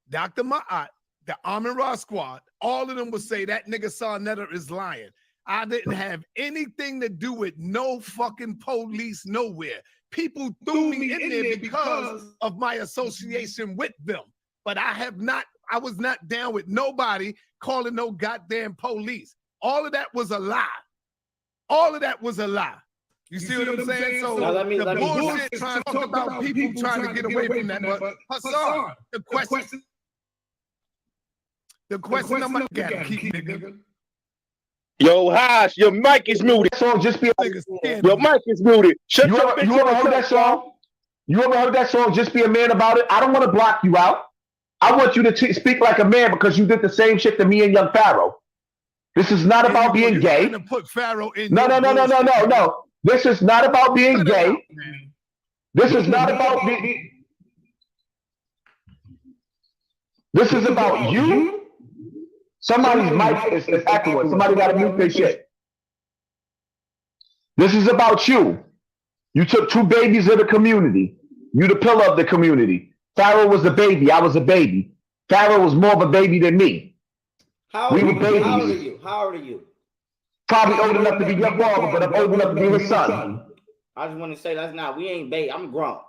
Dr. Ma'at, the Amin Ra squad, all of them would say that nigga Sarnetta is lying. I didn't have anything to do with no fucking police nowhere. People threw me in there because of my association with them. But I was not down with nobody calling no goddamn police. All of that was a lie. All of that was a lie. You see what I'm saying? So the bullshit trying to talk about people trying to get away from that. But Hassan, the question I'm gonna keep, nigga. Yo, Hash, your mic is muted. Song just be your mic is muted. Shut you your ever heard that song? You ever heard that song? Just be a man about it. I don't want to block you out. I want you to speak like a man because you did the same shit to me and Young Pharaoh. This is not about being gay. To put Pharaoh in No. This is not about being gay. This is not about being. This is about you. Somebody's mic is echoing. Somebody got to mute their shit. This is about you. You took two babies of the community. You the pillar of the community. Pharaoh was a baby. I was a baby. Pharaoh was more of a baby than me. How old are you? How old are you? Probably old enough to be your father, but I'm old enough to be his son. I just want to say that's not. We ain't baby. I'm grown.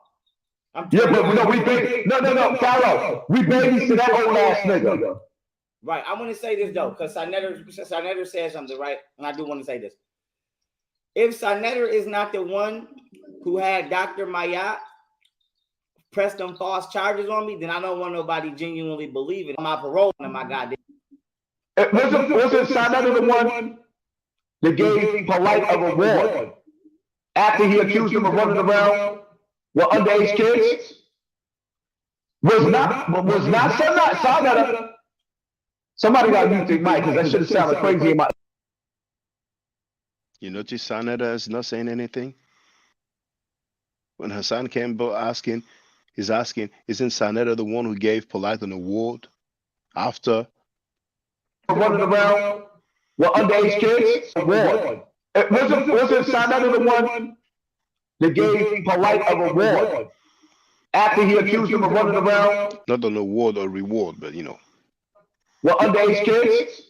Yeah, but no, we baby. No, Pharaoh. We babies to that old ass nigga. Right. I want to say this though, because Sarnetta said something, right? And I do want to say this. If Sarnetta is not the one who had Dr. Mayat press them false charges on me, then I don't want nobody genuinely believe it. My parole and my goddamn. Wasn't Sarnetta the one that gave Polight a reward after he accused him of running around with underage kids? Was not Sarnetta. Somebody got to mute their mic because that should have sounded crazy in my. You notice Sarnetta is not saying anything? When Hassan Campbell is asking, isn't Sarnetta the one who gave Polight an award after running around with underage kids? Award. Wasn't Sarnetta the one that gave Polight a reward after he accused him of running around? Not an award or reward, but you know. Well, underage kids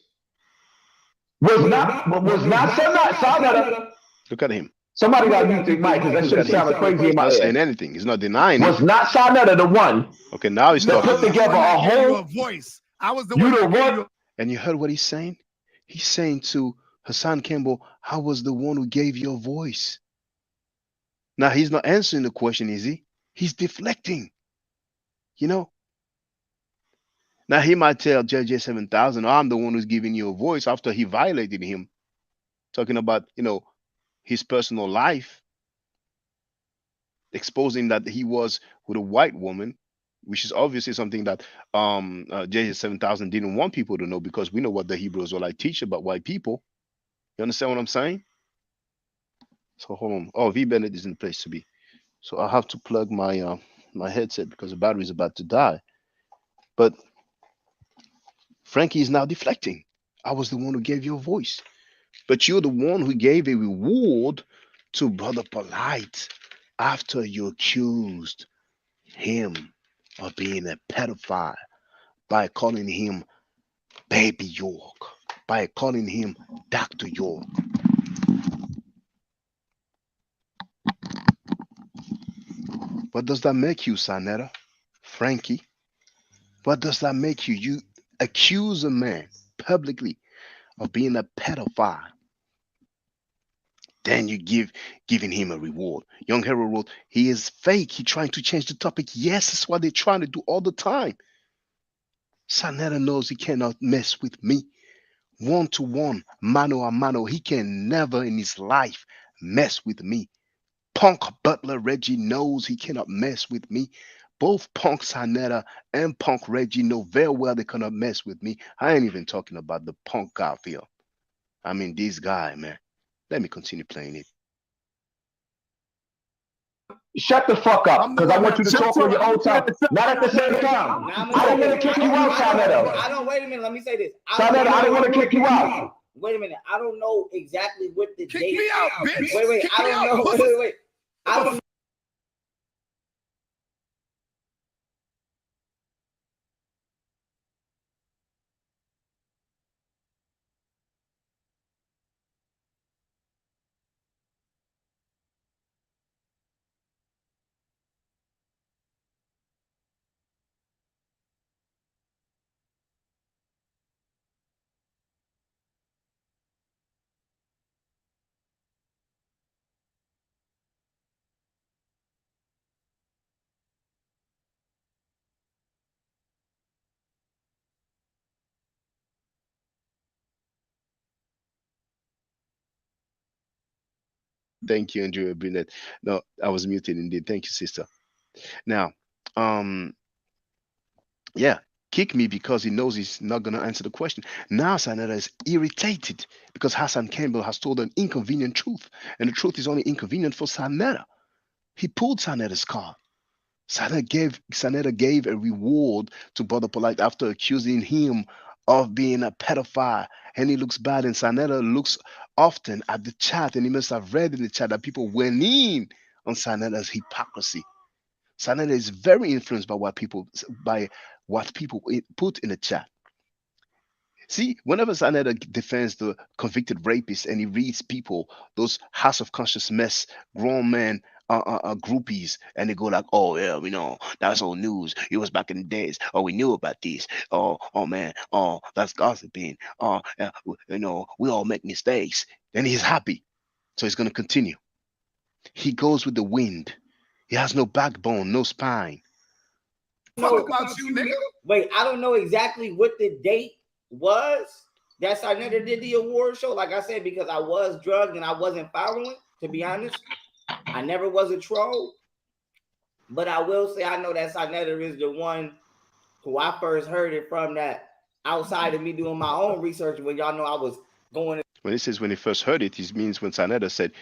was not Sarnetta. Look at him. Somebody got to mute their mic because that should have sounded crazy in my head. He's not saying anything. He's not denying it. Was not Sarnetta the one? Okay, now he's talking. Put together a whole voice. I was the one. And you heard what he's saying? He's saying to Hassan Campbell, I was the one who gave your voice. Now he's not answering the question, is he? He's deflecting. You know? Now he might tell JJ 7000, I'm the one who's giving you a voice after he violated him. Talking about, you know, his personal life. Exposing that he was with a white woman, which is obviously something that JJ 7000 didn't want people to know because we know what the Hebrews were like teach about white people. You understand what I'm saying? So hold on. Oh, V Bennett is in the place to be. So I have to plug my my headset because the battery is about to die. But Frankie is now deflecting. I was the one who gave you a voice. But you're the one who gave a reward to Brother Polight after you accused him of being a pedophile by calling him Baby York, by calling him Dr. York. What does that make you, Sanetta? Frankie? What does that make you? You accuse a man publicly of being a pedophile. Then you giving him a reward. Young Hero wrote, he is fake. He trying to change the topic. Yes, that's what they're trying to do all the time. Sanetta knows he cannot mess with me. One to one, mano a mano. He can never in his life mess with me. Punk Butler Reggie knows he cannot mess with me. Both Punk Sanetta and Punk Reggie know very well they cannot mess with me. I ain't even talking about the Punk Garfield. I mean, this guy, man. Let me continue playing it. Shut the fuck up, because I want you to talk on your own time. Not at the same time. I don't want to kick you out, Sanetta. I don't. Wait a minute. Let me say this. Sanetta, I don't want to kick you out. Wait a minute. I don't know exactly what the Kick date. me out, bitch. Wait. Kick I me don't out. know. Wait. I don't. Thank you, Andrea Burnett. No, I was muted indeed. Thank you, sister. Now, um, yeah, kick me because he knows he's not going to answer the question. Now Sanetta is irritated because Hassan Campbell has told an inconvenient truth, and the truth is only inconvenient for Sanetta. He pulled Sanetta's card. Sanetta gave a reward to Brother Polight after accusing him of being a pedophile, and he looks bad. And Sanetta looks often at the chat, and he must have read in the chat that people went in on Sanetta's hypocrisy. Sanetta is very influenced by what people put in the chat. See, whenever Sanetta defends the convicted rapist and he reads people, those House of Conscious mess, grown men, groupies, and they go like, "Oh yeah, we know that's old news. It was back in the days. Oh, we knew about this. Oh man. Oh, that's gossiping. Oh, we all make mistakes." Then he's happy, so he's gonna continue. He goes with the wind. He has no backbone, no spine. Fuck about you, nigga. Wait, I don't know exactly what the date was that Sanetta did the award show. Like I said, because I was drugged and I wasn't following, to be honest. I never was a troll. But I will say I know that Sanetta is the one who I first heard it from, that outside of me doing my own research, when y'all know I was going. When it says when he first heard it, it means when Sanetta said,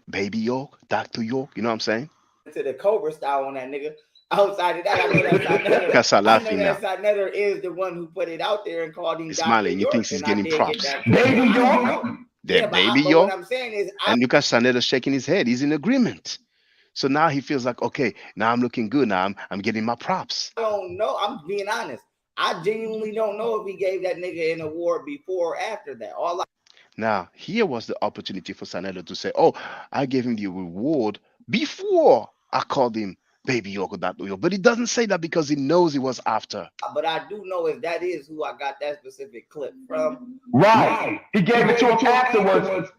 "Baby York, Dr. York," you know what I'm saying? To the Cobra style on that nigga. Outside of that, I know that Sanetta, Sanetta is the one who put it out there and called him. He's smiling. He thinks he's getting props. Baby York. Baby York. What I'm saying is, and look at Sanetta shaking his head. He's in agreement. So now he feels like, okay, now I'm looking good. Now I'm getting my props. I don't know. I'm being honest. I genuinely don't know if he gave that nigga an award before or after that. Now, here was the opportunity for Sanetta to say, "Oh, I gave him the reward before I called him Baby York or Dr. York." But he doesn't say that because he knows it was after. But I do know if that is who I got that specific clip from. Right. He gave it to him afterwards.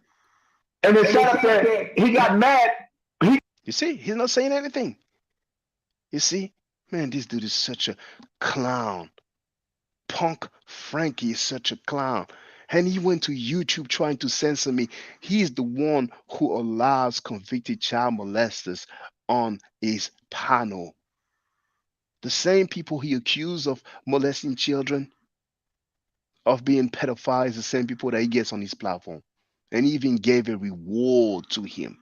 And then shut up there. He got mad. You see, he's not saying anything. You see, man, this dude is such a clown. Punk Frankie is such a clown. And he went to YouTube trying to censor me. He's the one who allows convicted child molesters on his panel. The same people he accused of molesting children, of being pedophiles, the same people that he gets on his platform. And he even gave a reward to him.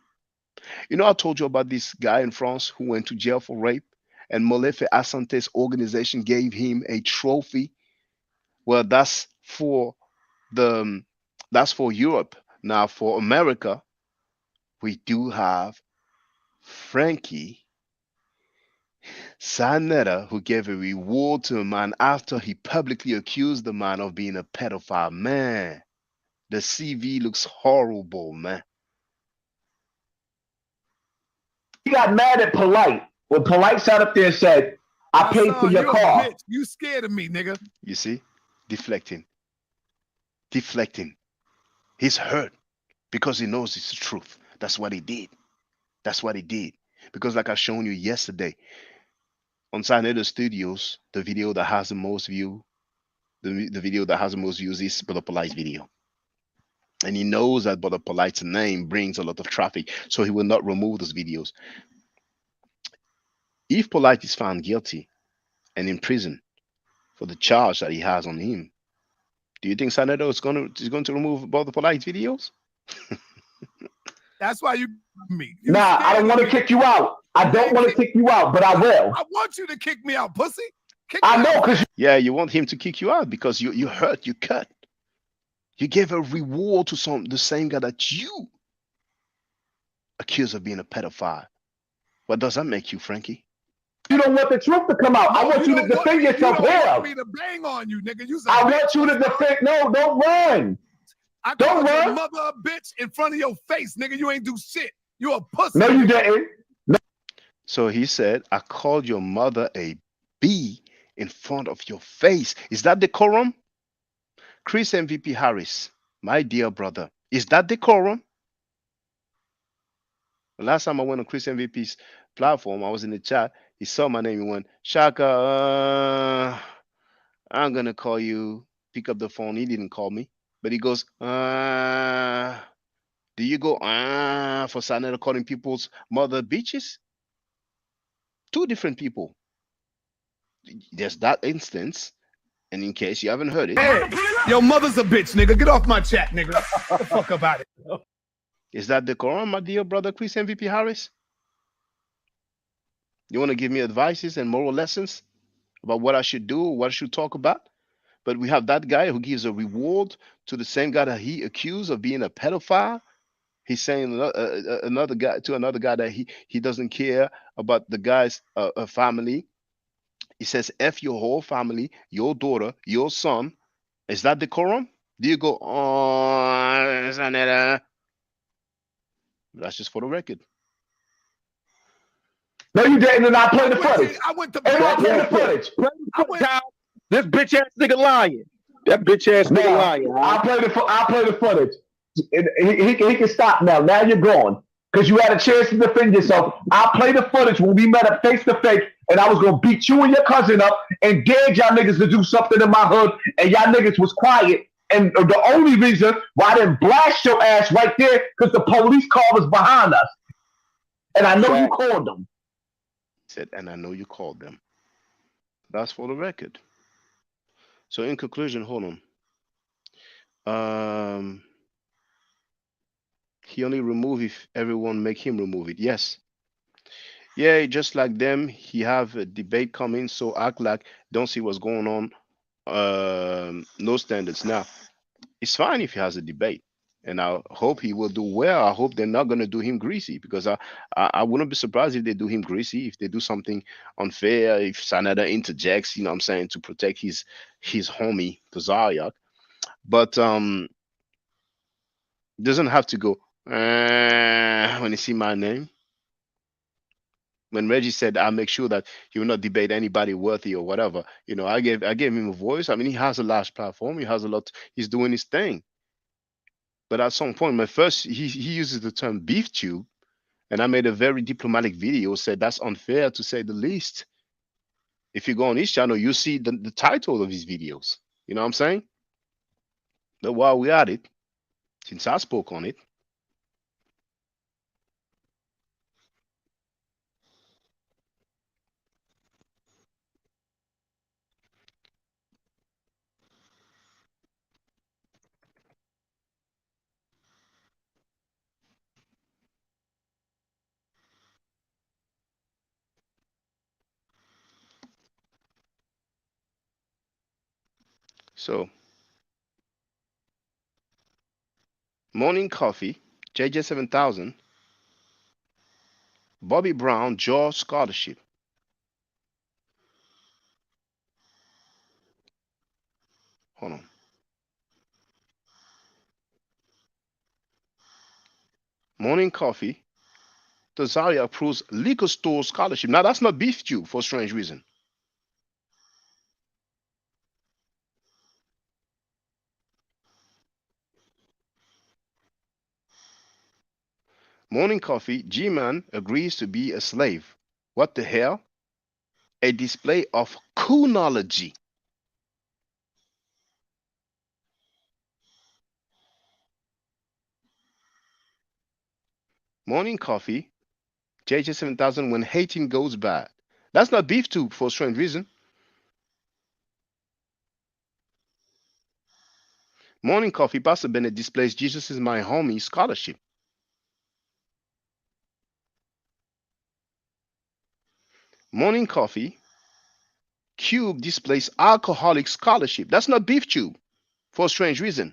You know, I told you about this guy in France who went to jail for rape, and Molefe Assante's organization gave him a trophy. Well, that's for Europe. Now for America, we do have Frankie Sanetta, who gave a reward to a man after he publicly accused the man of being a pedophile. Man, the CV looks horrible, man. He got mad at Polight when Polight sat up there and said, I paid for your car. Bitch. You scared of me, nigga. You see? Deflecting. He's hurt because he knows it's the truth. That's what he did. Because like I shown you yesterday on Sinetta Studios, the video that has the most view, the video that has the most views is Brother Polite's video. And he knows that Brother Polite's name brings a lot of traffic, so he will not remove those videos. If Polight is found guilty and in prison for the charge that he has on him, do you think Sanedo is going to remove Brother Polite's videos? That's why you me. Nah, I don't want to kick you out. I don't want to kick you out, but I will. I want you to kick me out, pussy. I know, because yeah, you want him to kick you out because you hurt, you cut. You gave a reward to the same guy that you accuse of being a pedophile. What does that make you, Frankie? You don't want the truth to come out. I want you to defend yourself here. You don't want me to bang on you, nigga. I want you to defend. No, don't run. I called your mother a bitch in front of your face, nigga. You ain't do shit. You a pussy. No, you didn't. No. So he said, I called your mother a B in front of your face. Is that decorum? Chris MVP Harris, my dear brother, is that decorum? The last time I went on Chris MVP's platform, I was in the chat. He saw my name. He went, Shaka, I'm going to call you. Pick up the phone. He didn't call me. But he goes, do you go for Sanetta calling people's mother bitches? Two different people. There's that instance. And in case you haven't heard it. Hey, your mother's a bitch, nigga. Get off my chat, nigga. What the fuck about it? Is that decorum, my dear brother Chris MVP Harris? You want to give me advices and moral lessons about what I should do, what I should talk about? But we have that guy who gives a reward to the same guy that he accused of being a pedophile. He's saying another guy that he doesn't care about the guy's family. He says, F your whole family, your daughter, your son. Is that decorum? Do you go, oh, Sanetta? That's just for the record. No, you didn't, and I played the footage. I went to the footage. This bitch ass nigga lying. That bitch ass nigga lying. I play the footage. He can stop now. Now you're gone. Because you had a chance to defend yourself. I'll play the footage when we met up face to face, and I was gonna beat you and your cousin up and gag y'all niggas to do something in my hood, and y'all niggas was quiet. And the only reason why I didn't blast your ass right there, because the police car was behind us. And I know you called them. He said, and I know you called them. That's for the record. So in conclusion, hold on. He only remove if everyone make him remove it. Yes. Yeah, just like them, he have a debate coming, so act like don't see what's going on. No standards. Now, it's fine if he has a debate, and I hope he will do well. I hope they're not gonna do him greasy, because I wouldn't be surprised if they do him greasy, if they do something unfair, if Sanada interjects, you know what I'm saying, to protect his homie, the Zaryak. But doesn't have to go when you see my name. When Reggie said, I'll make sure that he will not debate anybody worthy or whatever, you know, I gave him a voice. I mean, he has a large platform. He has a lot. He's doing his thing. But at some point, he uses the term beef tube, and I made a very diplomatic video, said that's unfair to say the least. If you go on his channel, you see the title of his videos. You know what I'm saying? But while we're at it, since I spoke on it, so Morning Coffee, JJ7000, Bobby Brown, Jaw Scholarship. Hold on. Morning Coffee, Tazaria approves liquor store scholarship. Now that's not beef tube for a strange reason. Morning coffee, G-Man agrees to be a slave. What the hell? A display of coonology. Morning coffee, JJ 7000 when hating goes bad. That's not beef tube for a strange reason. Morning coffee, Pastor Bennett displays Jesus is my homie scholarship. Morning coffee, Cube displays alcoholic scholarship. That's not beef tube for a strange reason.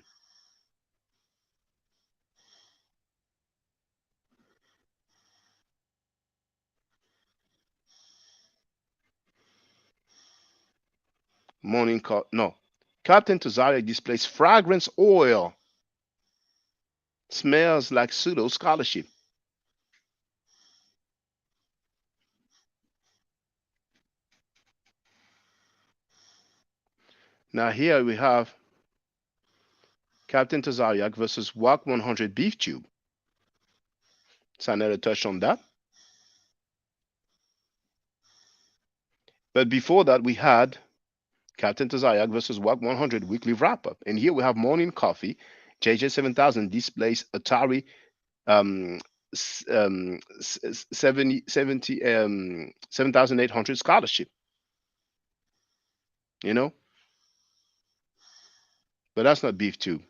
No. Captain Tazaria displays fragrance oil. Smells like pseudo scholarship. Now here we have Captain Tazariak versus WAC 100 beef tube. Sanetta touched on that. But before that, we had Captain Tazariak versus WAC 100 weekly wrap up. And here we have morning coffee. JJ 7000 displays Atari 7,800 scholarship. You know? But that's not beef tube.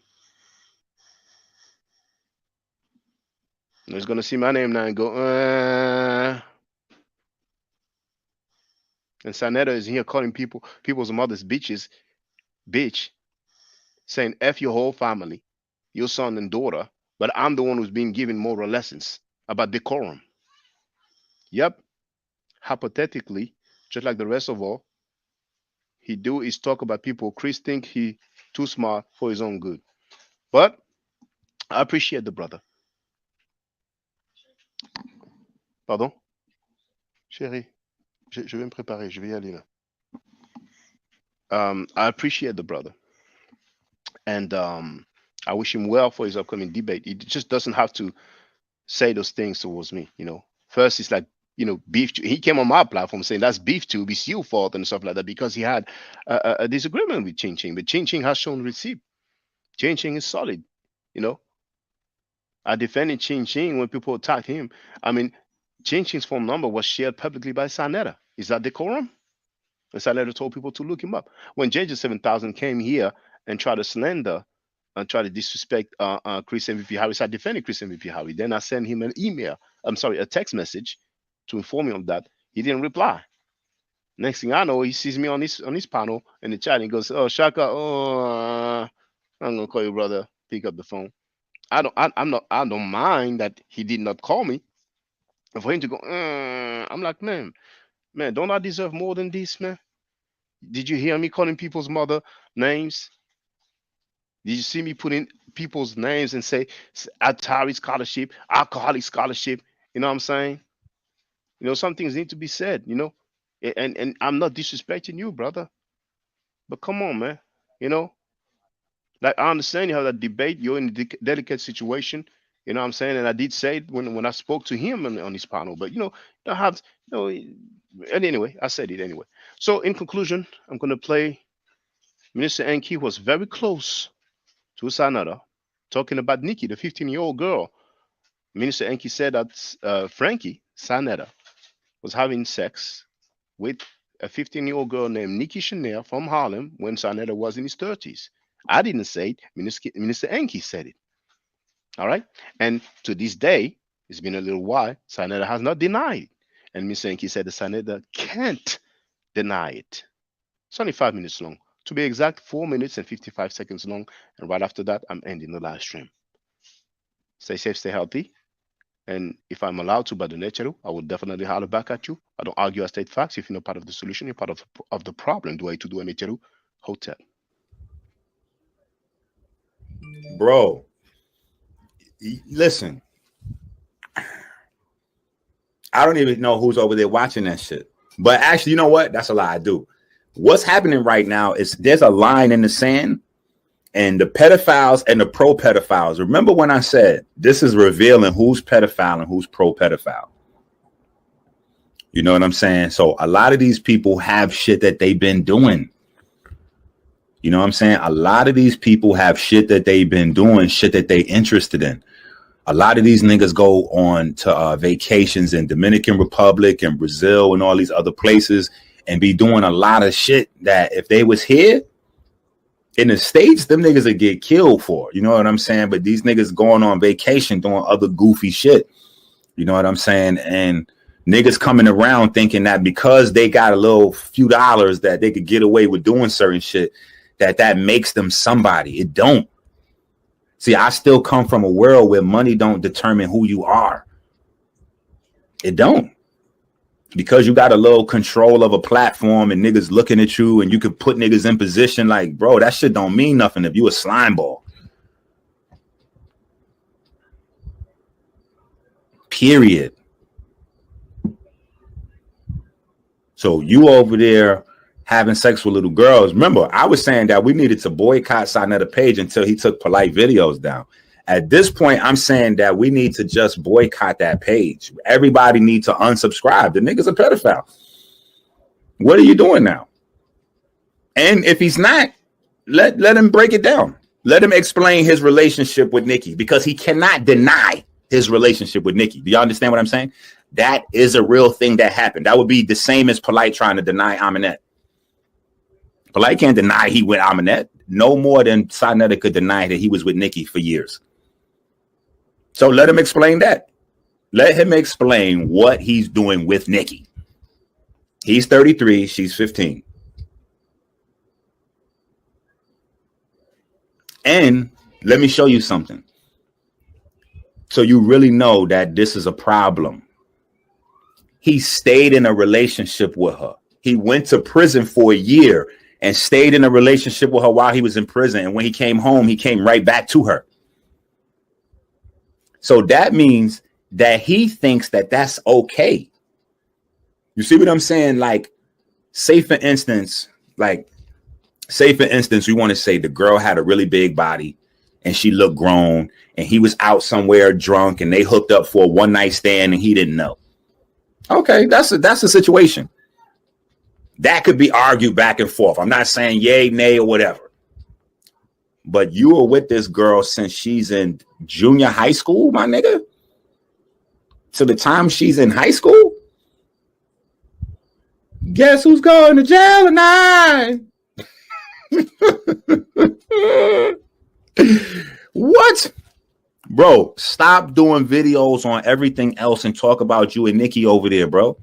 He's gonna see my name now and go, And Sanetta is here calling people's mothers bitches, bitch, saying F your whole family, your son and daughter, but I'm the one who's being given moral lessons about decorum. Yep. Hypothetically, just like the rest of all, he do is talk about people. Chris think he too smart for his own good. But I appreciate the brother. Pardon? Chérie, je vais me préparer, je vais y aller là. I appreciate the brother. And I wish him well for his upcoming debate. He just doesn't have to say those things towards me, you know. First, it's like, you know, beef. He came on my platform saying that's beef tube, it's your fault and stuff like that because he had a disagreement with Ching Ching. But Ching Ching has shown receipt. Ching Ching is solid, you know. I defended Ching Ching when people attacked him. I mean, Ching Ching's phone number was shared publicly by Sanetta. Is that decorum? And Sanetta told people to look him up. When JJ 7000 came here and tried to slander and try to disrespect Chris MVP Harris, I defended Chris MVP Harris. Then I sent him an email, a text message to inform me of that. He didn't reply. Next thing I know, he sees me on his panel in the chat and he goes, "Oh, Shaka, I'm gonna call you, brother. Pick up the phone." I don't mind that he did not call me. And for him to go, I'm like, man, don't I deserve more than this, man? Did you hear me calling people's mother names? Did you see me putting people's names and say Atari scholarship, alcoholic scholarship? You know what I'm saying? You know, some things need to be said, you know. And I'm not disrespecting you, brother. But come on, man. You know, like I understand you have that debate. You're in a delicate situation. You know what I'm saying? And I did say it when I spoke to him on his panel. But you know, you don't have, you know. And anyway, I said it anyway. So in conclusion, I'm gonna play. Minister Enki was very close to Sanada, talking about Nikki, the 15-year-old girl. Minister Enki said that Frankie Sanada was having sex with a 15-year-old girl named Nikki Chanel from Harlem when Sanada was in his 30s. I didn't say it. Minister Enki said it. All right. And to this day, it's been a little while, Sanada has not denied. And Minister Enki said that Sanada can't deny it. It's only 5 minutes long. To be exact, 4 minutes and 55 seconds long. And right after that, I'm ending the live stream. Stay safe, stay healthy. And if I'm allowed to by the nature, I will definitely holler back at you. I don't argue, I state facts. If you're not part of the solution, you're part of the problem. Do I to do a nature hotel? Bro, listen. I don't even know who's over there watching that shit. But actually, you know what? That's a lie. I do. What's happening right now is there's a line in the sand, and the pedophiles and the pro-pedophiles. Remember when I said this is revealing who's pedophile and who's pro-pedophile? You know what I'm saying? So a lot of these people have shit that they've been doing. You know what I'm saying? A lot of these people have shit that they've been doing, shit that they interested in. A lot of these niggas go on to vacations in Dominican Republic and Brazil and all these other places and be doing a lot of shit that if they was here in the States, them niggas would get killed for. You know what I'm saying? But these niggas going on vacation doing other goofy shit. You know what I'm saying? And niggas coming around thinking that because they got a little few dollars that they could get away with doing certain shit, that makes them somebody. It don't. See, I still come from a world where money don't determine who you are. It don't. Because you got a little control of a platform and niggas looking at you and you could put niggas in position like, bro, that shit don't mean nothing if you a slime ball. Period. So you over there having sex with little girls. Remember, I was saying that we needed to boycott Sarnetta Page until he took Polight videos down. At this point, I'm saying that we need to just boycott that page. Everybody needs to unsubscribe. The nigga's a pedophile. What are you doing now? And if he's not, let him break it down. Let him explain his relationship with Nikki, because he cannot deny his relationship with Nikki. Do you understand what I'm saying? That is a real thing that happened. That would be the same as Polight trying to deny Aminette. Polight can't deny he with Aminette no more than Sarnetta could deny that he was with Nikki for years. So let him explain that. Let him explain what he's doing with Nikki. He's 33, she's 15. And let me show you something. So you really know that this is a problem. He stayed in a relationship with her. He went to prison for a year and stayed in a relationship with her while he was in prison. And when he came home, he came right back to her. So that means that he thinks that that's okay. You see what I'm saying? Like, say for instance, we want to say the girl had a really big body and she looked grown and he was out somewhere drunk and they hooked up for a one night stand and he didn't know. Okay, that's a situation. That could be argued back and forth. I'm not saying yay, nay, or whatever. But you were with this girl since she's in junior high school, my nigga. So the time she's in high school, guess who's going to jail tonight? What? Bro, stop doing videos on everything else and talk about you and Nikki over there, bro.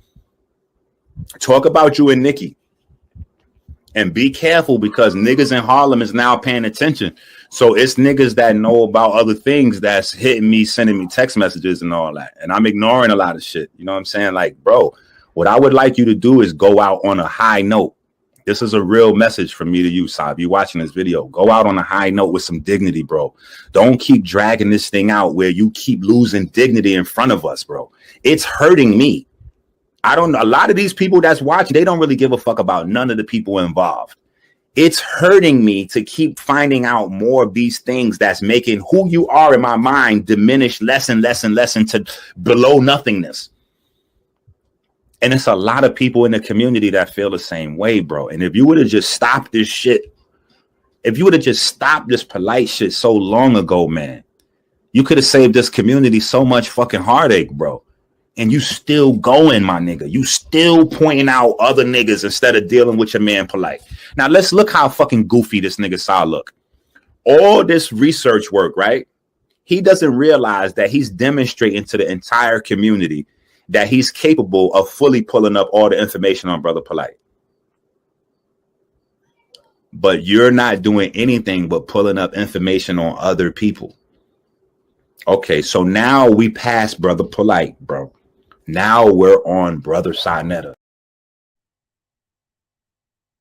Talk about you and Nikki. And be careful, because niggas in Harlem is now paying attention. So it's niggas that know about other things that's hitting me, sending me text messages and all that. And I'm ignoring a lot of shit. You know what I'm saying? Like, bro, what I would like you to do is go out on a high note. This is a real message from me to you, Saab. You watching this video. Go out on a high note with some dignity, bro. Don't keep dragging this thing out where you keep losing dignity in front of us, bro. It's hurting me. A lot of these people that's watching, they don't really give a fuck about none of the people involved. It's hurting me to keep finding out more of these things that's making who you are in my mind diminish less and less and less into below nothingness. And it's a lot of people in the community that feel the same way, bro. And if you would have just stopped this shit, if you would have just stopped this Polight shit so long ago, man, you could have saved this community so much fucking heartache, bro. And you still going, my nigga. You still pointing out other niggas instead of dealing with your man Polight. Now, let's look how fucking goofy this nigga saw look. All this research work, right? He doesn't realize that he's demonstrating to the entire community that he's capable of fully pulling up all the information on Brother Polight. But you're not doing anything but pulling up information on other people. Okay, so now we passed Brother Polight, bro. Now we're on Brother Sarnetta.